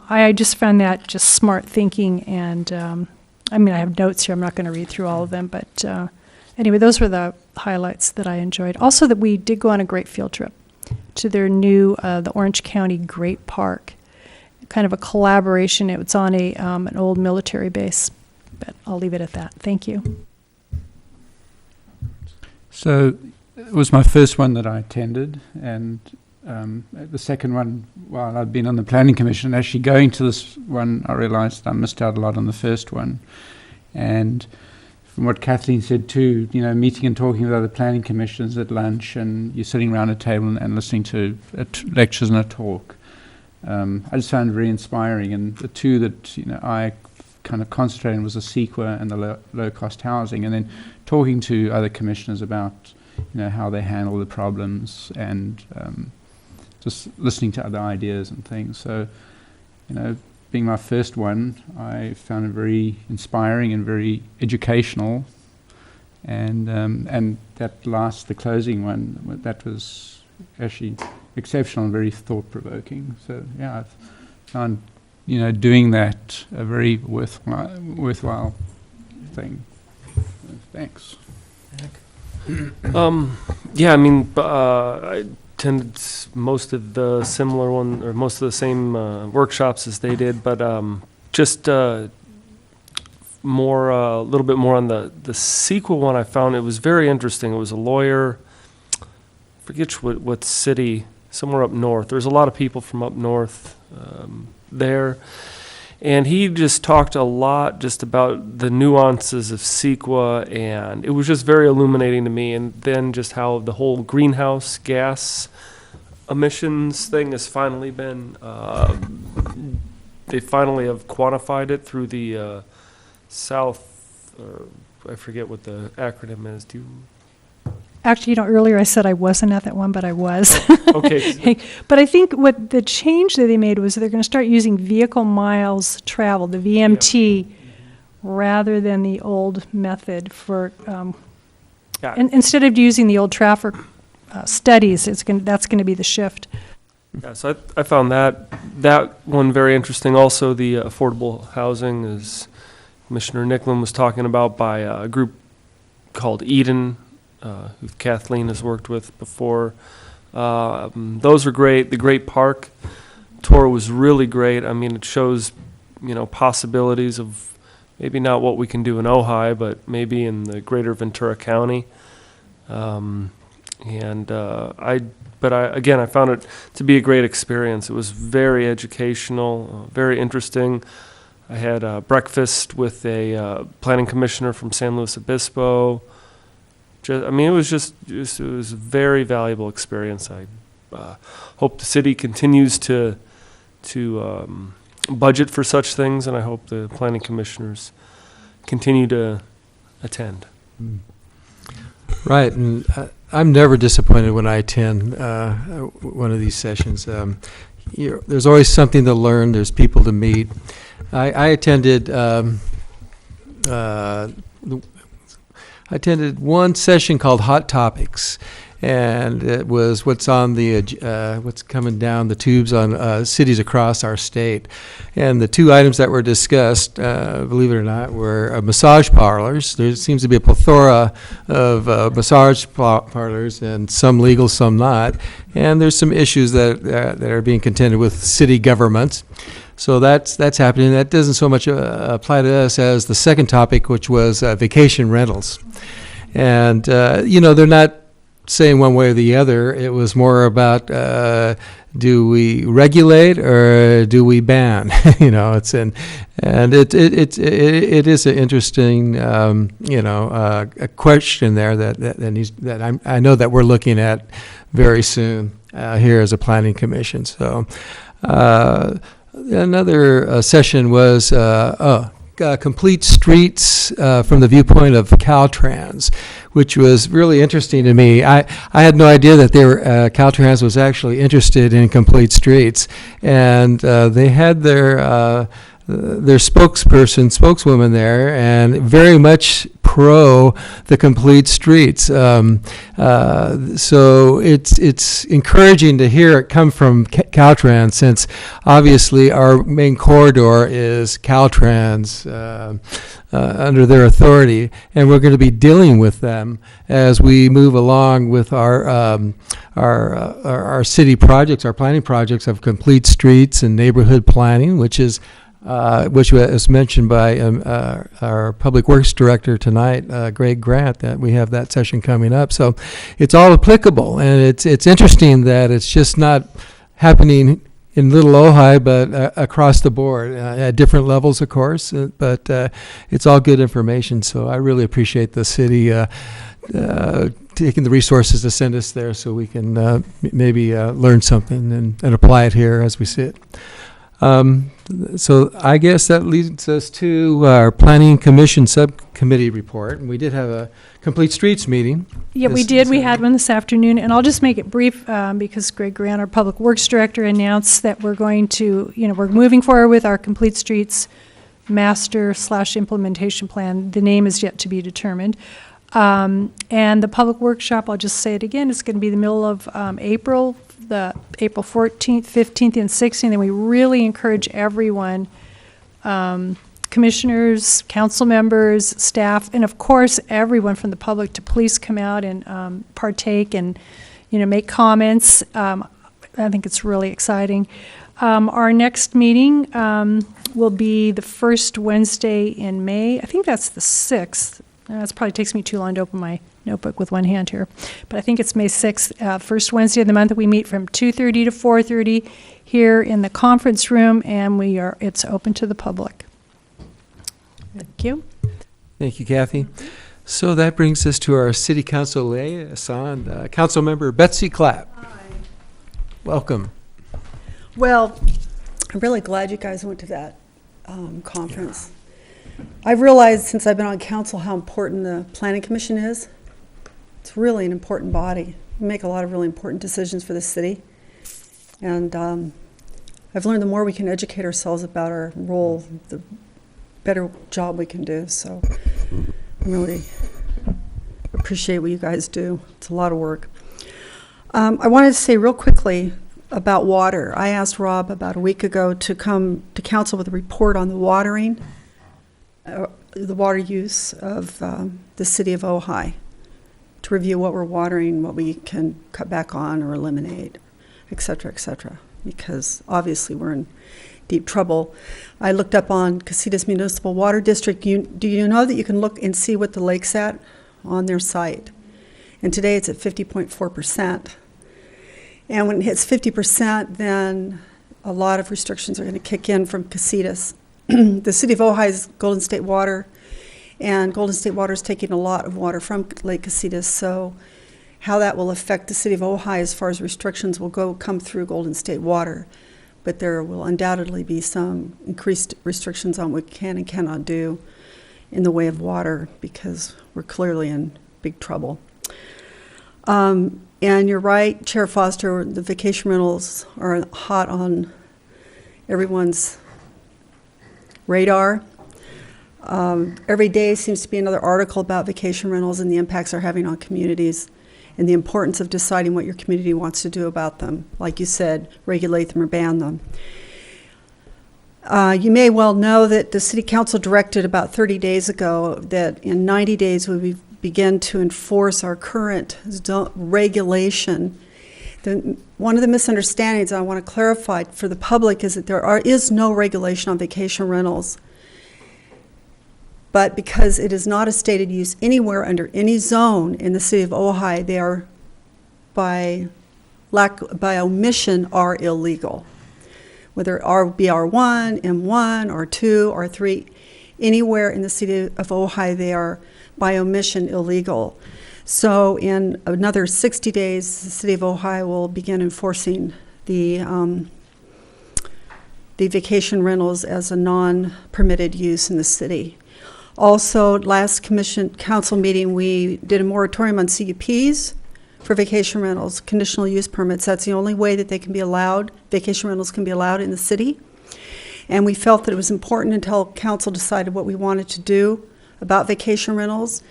I just found that just smart thinking. And I have notes here. I'm not going to read through all of them. But anyway, those were the highlights that I enjoyed. Also that we did go on a great field trip to their new, the Orange County Great Park. Kind of a collaboration. It was on an old military base. But I'll leave it at that. Thank you. So it was my first one that I attended, and the second one, while I'd been on the Planning Commission, actually going to this one, I realized I missed out a lot on the first one. And from what Kathleen said too, meeting and talking with other planning commissions at lunch, and you're sitting around a table and listening to lectures and a talk. I just found it very inspiring. And the two that I kind of concentrated on was the CEQA and the low-cost housing, and then talking to other commissioners about how they handle the problems, and just listening to other ideas and things. So, being my first one, I found it very inspiring and very educational. And the closing one, that was actually exceptional and very thought-provoking. So yeah, I've found, doing that a very worthwhile thing. Thanks. Yeah, I mean, I attended most of the same workshops as they did, but just a little bit more on the sequel one. I found it was very interesting. It was a lawyer, I forget what city, somewhere up north. There's a lot of people from up north there. And he just talked a lot just about the nuances of CEQA, and it was just very illuminating to me. And then just how the whole greenhouse gas emissions thing has finally been, they finally have quantified it through the South, I forget what the acronym is. Do you? Actually, earlier I said I wasn't at that one, but I was. Okay. But I think what the change that they made was they're going to start using vehicle miles traveled, the VMT, rather than the old method for, instead of using the old traffic studies, that's going to be the shift. Yeah, so I found that one very interesting. Also, the affordable housing, as Commissioner Nicklin was talking about, by a group called Eden, who Kathleen has worked with before. Those are great. The Great Park tour was really great. I mean, it shows, possibilities of maybe not what we can do in Ojai, but maybe in the greater Ventura County. I found it to be a great experience. It was very educational, very interesting. I had breakfast with a planning commissioner from San Luis Obispo. It was a very valuable experience. I hope the city continues to budget for such things, and I hope the planning commissioners continue to attend. Right, and I'm never disappointed when I attend one of these sessions. There's always something to learn. There's people to meet. I attended one session called Hot Topics, and it was what's on what's coming down the tubes on cities across our state. And the two items that were discussed, believe it or not, were massage parlors. There seems to be a plethora of massage parlors, and some legal, some not. And there's some issues that are being contended with city governments. So that's happening. That doesn't so much apply to us as the second topic, which was vacation rentals. And, they're not saying one way or the other. It was more about do we regulate or do we ban? It is an interesting, a question there that I know that we're looking at very soon here as a planning commission. So, another session was complete streets from the viewpoint of Caltrans, which was really interesting to me. I had no idea that Caltrans was actually interested in complete streets, and they had their spokeswoman there, and very much pro the complete streets. So it's encouraging to hear it come from Caltrans, since obviously our main corridor is Caltrans under their authority, and we're going to be dealing with them as we move along with our city projects, our planning projects of complete streets and neighborhood planning, which was mentioned by our Public Works Director tonight, Greg Grant, that we have that session coming up. So it's all applicable, and it's interesting that it's just not happening in Little Ojai, but across the board, at different levels, of course, but it's all good information. So I really appreciate the city taking the resources to send us there so we can maybe learn something and apply it here as we sit. So I guess that leads us to our Planning Commission Subcommittee report. And we did have a Complete Streets meeting. Yeah, we did. We had one this afternoon, and I'll just make it brief because Greg Grant, our Public Works Director, announced that we're going to, we're moving forward with our Complete Streets Master/Implementation Plan. The name is yet to be determined. And the public workshop, I'll just say it again, it's going to be the middle of April, the April 14th, 15th, and 16th. And we really encourage everyone, commissioners, council members, staff, and of course, everyone from the public to please come out and partake and, make comments. I think it's really exciting. Our next meeting will be the first Wednesday in May. I think that's the 6th. That probably takes me too long to open my notebook with one hand here. But I think it's May 6th, first Wednesday of the month. That we meet from 2:30 to 4:30 here in the conference room, and it's open to the public. Thank you. Thank you, Kathy. So that brings us to our City Council liaison, Councilmember Betsy Clapp. Hi. Welcome. Well, I'm really glad you guys went to that conference. I've realized since I've been on council how important the Planning Commission is. It's really an important body. We make a lot of really important decisions for the city. And I've learned the more we can educate ourselves about our role, the better job we can do. So I really appreciate what you guys do. It's a lot of work. I wanted to say real quickly about water. I asked Rob about a week ago to come to council with a report on the watering, the water use of the city of Ojai, to review what we're watering, what we can cut back on or eliminate, et cetera, because obviously we're in deep trouble. I looked up on Casitas Municipal Water District. Do you know that you can look and see what the lake's at on their site? And today it's at 50.4%. And when it hits 50%, then a lot of restrictions are going to kick in from Casitas. The city of Ojai is Golden State Water, and Golden State Water is taking a lot of water from Lake Casitas. So how that will affect the city of Ojai as far as restrictions will come through Golden State Water. But there will undoubtedly be some increased restrictions on what we can and cannot do in the way of water, because we're clearly in big trouble. And you're right, Chair Foster, the vacation rentals are hot on everyone's radar. Every day seems to be another article about vacation rentals and the impacts they're having on communities and the importance of deciding what your community wants to do about them. Like you said, regulate them or ban them. You may well know that the City Council directed about 30 days ago that in 90 days we would begin to enforce our current regulation. One of the misunderstandings I want to clarify for the public is that there is no regulation on vacation rentals. But because it is not a stated use anywhere under any zone in the city of Ojai, they are by omission are illegal. Whether it be R1, M1, R2, R3, anywhere in the city of Ojai, they are by omission illegal. So in another 60 days, the city of Ojai will begin enforcing the vacation rentals as a non-permitted use in the city. Also, last council meeting, we did a moratorium on CUPs for vacation rentals, conditional use permits. That's the only way that they can be allowed, vacation rentals can be allowed in the city. And we felt that it was important until council decided what we wanted to do about vacation rentals,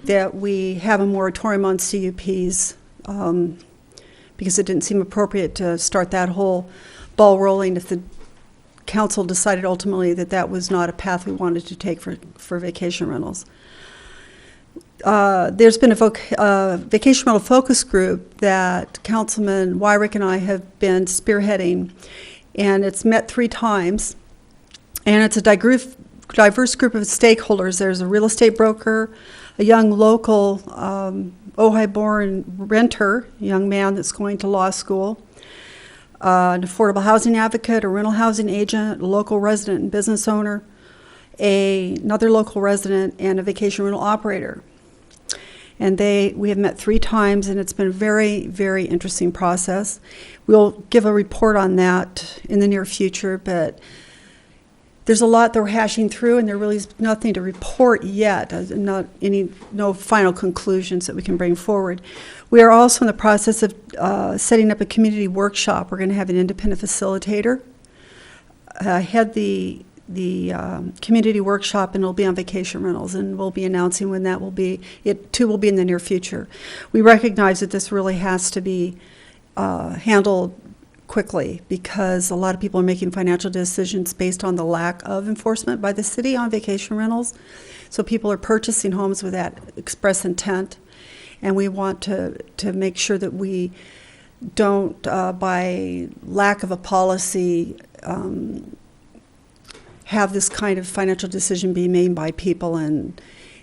that we have a moratorium on CUPs, because it didn't seem appropriate to start that whole ball rolling if the council decided ultimately that that was not a path we wanted to take for vacation rentals. There's been a vacation rental focus group that Councilman Wyrick and I have been spearheading, and it's met 3 times, and it's a diverse group of stakeholders. There's a real estate broker, a young local Ojai-born renter, a young man that's going to law school, an affordable housing advocate, a rental housing agent, a local resident and business owner, another local resident, and a vacation rental operator. And we have met 3 times, and it's been a very, very interesting process. We'll give a report on that in the near future, but there's a lot that we're hashing through, and there really is nothing to report yet, no final conclusions that we can bring forward. We are also in the process of setting up a community workshop. We're going to have an independent facilitator head the community workshop, and it'll be on vacation rentals, and we'll be announcing when that will be. It too will be in the near future. We recognize that this really has to be handled quickly, because a lot of people are making financial decisions based on the lack of enforcement by the city on vacation rentals. So people are purchasing homes with that express intent, and we want to make sure that we don't, by lack of a policy, have this kind of financial decision be made by people and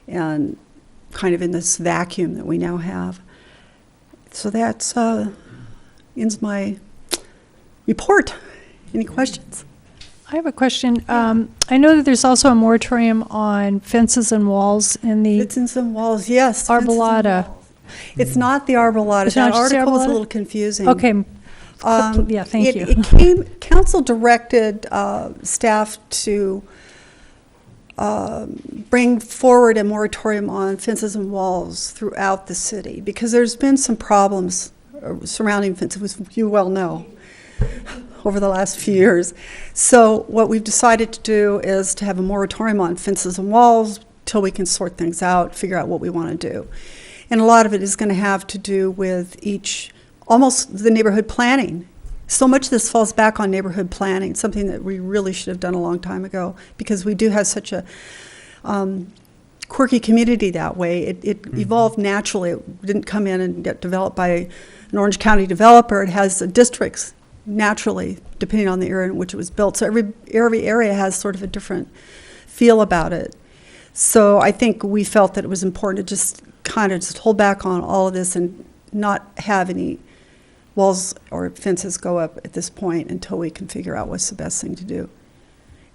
kind of in this vacuum that we now have. So that's ends my report. Any questions? I have a question. I know that there's also a moratorium on fences and walls in the Fences and walls, yes. Arbolata. It's not the Arbolata. It's That not just the article was a Arbolata? little confusing. Okay. Yeah, thank you. Council directed staff to bring forward a moratorium on fences and walls throughout the city, because there's been some problems surrounding fences, as you well know, over the last few years. So what we've decided to do is to have a moratorium on fences and walls till we can sort things out, figure out what we want to do. And a lot of it is going to have to do with almost the neighborhood planning. So much of this falls back on neighborhood planning, something that we really should have done a long time ago, because we do have such a quirky community that way. It evolved naturally. It didn't come in and get developed by an Orange County developer. It has districts naturally, depending on the area in which it was built. So every area has sort of a different feel about it. So I think we felt that it was important to just kind of just hold back on all of this and not have any walls or fences go up at this point until we can figure out what's the best thing to do.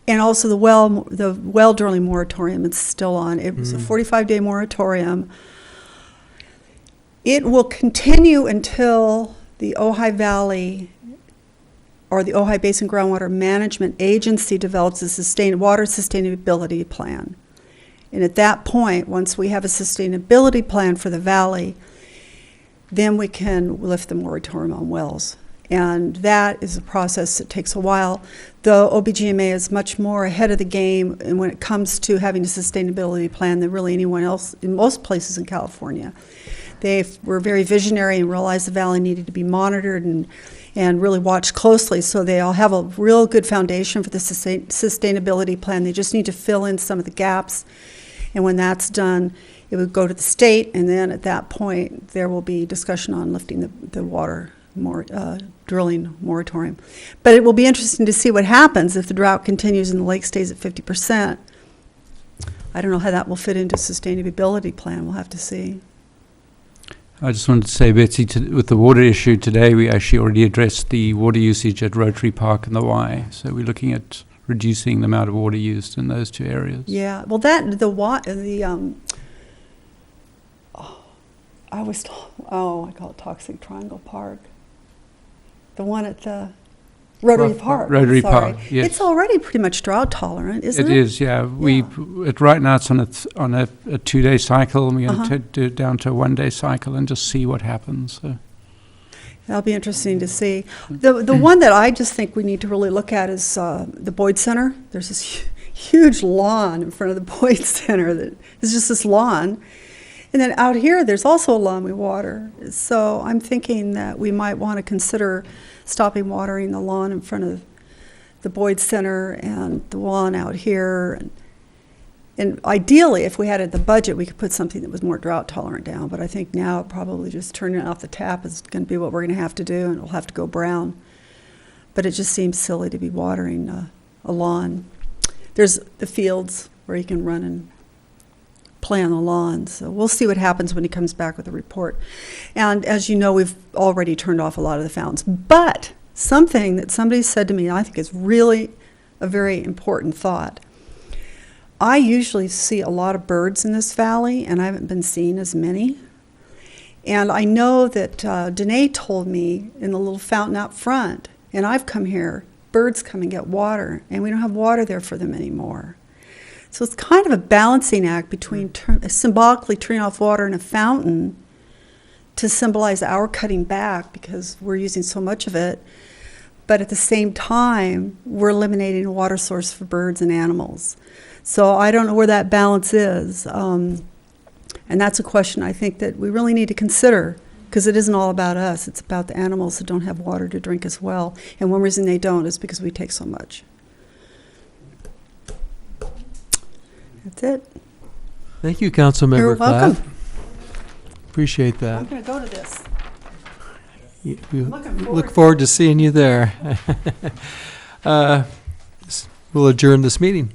And also the well drilling moratorium is still on. It was a 45-day moratorium. It will continue until the Ojai Valley or the Ojai Basin Groundwater Management Agency develops a water sustainability plan. And at that point, once we have a sustainability plan for the valley, then we can lift the moratorium on wells. And that is a process that takes a while. The OBGMA is much more ahead of the game and when it comes to having a sustainability plan than really anyone else in most places in California. They were very visionary and realized the valley needed to be monitored and really watched closely. So they all have a real good foundation for the sustainability plan. They just need to fill in some of the gaps. And when that's done, it would go to the state, and then at that point, there will be discussion on lifting the water drilling moratorium. But it will be interesting to see what happens if the drought continues and the lake stays at 50%. I don't know how that will fit into sustainability plan. We'll have to see. I just wanted to say, Betsy, with the water issue today, we actually already addressed the water usage at Rotary Park and the Y. So we're looking at reducing the amount of water used in those two areas. Yeah, well, I call it Toxic Triangle Park. The one at the Rotary Park. Rotary Park, yes. It's already pretty much drought tolerant, isn't it? It is, yeah. Right now it's on a 2-day cycle, and we're going to do it down to a 1-day cycle and just see what happens. So. That'll be interesting to see. The one that I just think we need to really look at is the Boyd Center. There's this huge lawn in front of the Boyd Center that is just this lawn. And then out here, there's also a lawn we water. So I'm thinking that we might want to consider stopping watering the lawn in front of the Boyd Center and the lawn out here. And ideally, if we had it in the budget, we could put something that was more drought tolerant down. But I think now probably just turning it off the tap is going to be what we're going to have to do, and it'll have to go brown. But it just seems silly to be watering a lawn. There's the fields where you can run and play on the lawn. So we'll see what happens when he comes back with the report. And as you know, we've already turned off a lot of the fountains. But something that somebody said to me, I think is really a very important thought. I usually see a lot of birds in this valley, and I haven't been seeing as many And I know that Danae told me in the little fountain out front, and I've come here, birds come and get water, and we don't have water there for them anymore. So it's kind of a balancing act between symbolically turning off water in a fountain to symbolize our cutting back because we're using so much of it, but at the same time, we're eliminating a water source for birds and animals. So I don't know where that balance is. And that's a question I think that we really need to consider because it isn't all about us. It's about the animals that don't have water to drink as well. And one reason they don't is because we take so much. That's it. Thank you, Councilmember You're welcome. Clapp. Appreciate that. I'm going to go to this. We Looking look forward to seeing you there. We'll adjourn this meeting.